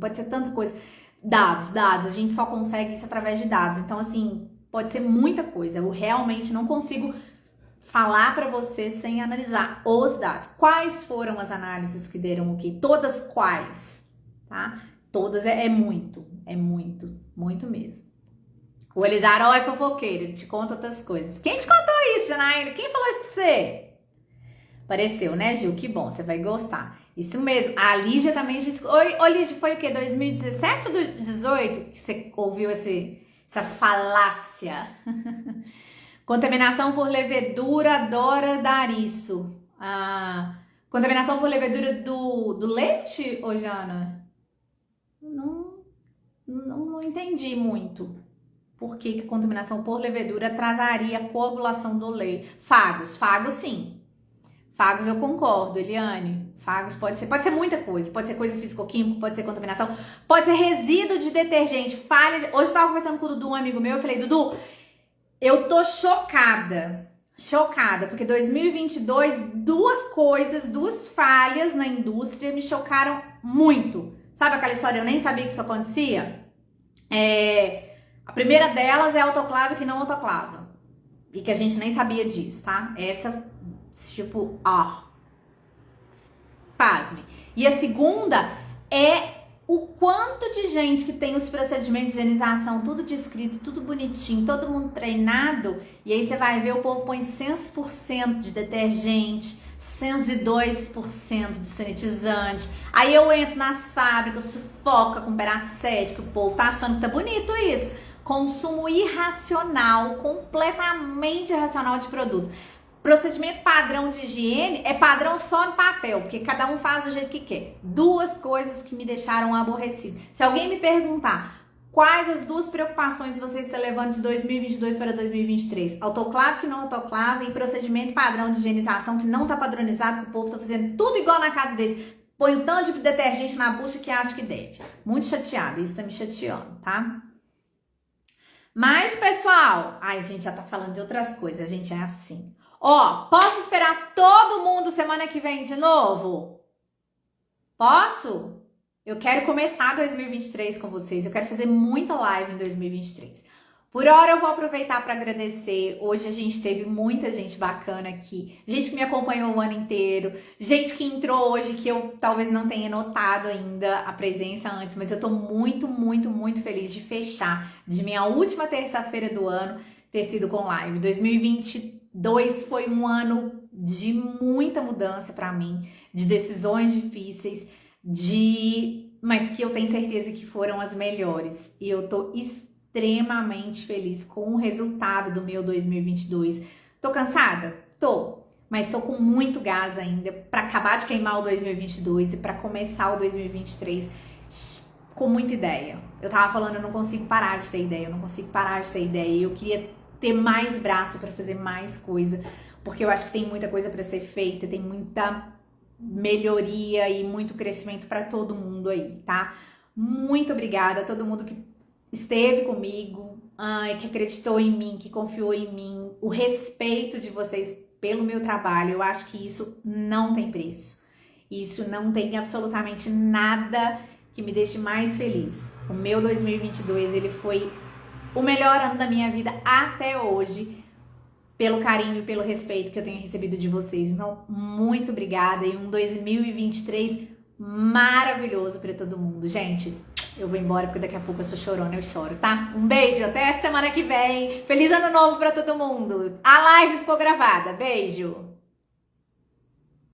Dados, a gente só consegue isso através de dados. Então, assim, pode ser muita coisa. Eu realmente não consigo falar para você sem analisar os dados. Quais foram as análises que deram o quê? Todas quais, tá? Todas muito mesmo. O Elisaró é fofoqueiro, ele te conta outras coisas. Quem te contou isso, Janaína? Quem falou isso pra você? Apareceu, né, Gil? Que bom, você vai gostar. Isso mesmo. A Lígia também... Oi, Lígia, foi o quê? 2017 ou 2018 que você ouviu essa falácia? Contaminação por levedura, adora dar isso. Contaminação por levedura do leite, ô Jana? Não entendi muito. Por que contaminação por levedura atrasaria a coagulação do leite? Fagos sim. Fagos eu concordo, Eliane. Fagos pode ser muita coisa. Pode ser coisa físico-química, pode ser contaminação, pode ser resíduo de detergente, falha. Hoje eu tava conversando com o Dudu, um amigo meu, eu falei, Dudu, eu tô chocada, porque 2022, duas falhas na indústria me chocaram muito. Sabe aquela história, eu nem sabia que isso acontecia? A primeira delas é a autoclave que não autoclava. E que a gente nem sabia disso, tá? Essa, tipo, pasme. E a segunda é o quanto de gente que tem os procedimentos de higienização tudo descrito, tudo bonitinho, todo mundo treinado, e aí você vai ver, o povo põe 100% de detergente, 102% de sanitizante. Aí eu entro nas fábricas, sufoca com peracético, o povo tá achando que tá bonito isso. Consumo irracional, completamente irracional de produtos. Procedimento padrão de higiene é padrão só no papel, porque cada um faz do jeito que quer. Duas coisas que me deixaram aborrecida. Se alguém me perguntar quais as duas preocupações você está levando de 2022 para 2023, autoclave que não autoclava e procedimento padrão de higienização que não está padronizado, que o povo está fazendo tudo igual na casa deles, põe o tanto de detergente na bucha que acha que deve. Muito chateada, isso tá me chateando, tá? Mas, pessoal, a gente já tá falando de outras coisas, a gente é assim. Posso esperar todo mundo semana que vem de novo? Posso? Eu quero começar 2023 com vocês. Eu quero fazer muita live em 2023. Por hora eu vou aproveitar para agradecer. Hoje a gente teve muita gente bacana aqui. Gente que me acompanhou o ano inteiro. Gente que entrou hoje que eu talvez não tenha notado ainda a presença antes. Mas eu tô muito feliz de fechar. De minha última terça-feira do ano ter sido com live. 2022 foi um ano de muita mudança para mim. De decisões difíceis. Mas que eu tenho certeza que foram as melhores. E eu tô extremamente feliz com o resultado do meu 2022. Tô cansada? Tô. Mas tô com muito gás ainda pra acabar de queimar o 2022 e pra começar o 2023 com muita ideia. Eu tava falando, eu não consigo parar de ter ideia. Eu queria ter mais braço pra fazer mais coisa. Porque eu acho que tem muita coisa pra ser feita, tem muita melhoria e muito crescimento pra todo mundo aí, tá? Muito obrigada a todo mundo que esteve comigo, que acreditou em mim, que confiou em mim, o respeito de vocês pelo meu trabalho. Eu acho que isso não tem preço. Isso não tem absolutamente nada que me deixe mais feliz. O meu 2022, ele foi o melhor ano da minha vida até hoje, pelo carinho e pelo respeito que eu tenho recebido de vocês. Então, muito obrigada e um 2023 maravilhoso para todo mundo. Gente, eu vou embora porque daqui a pouco eu sou chorona, eu choro, tá? Um beijo, até semana que vem. Feliz ano novo para todo mundo. A live ficou gravada. Beijo.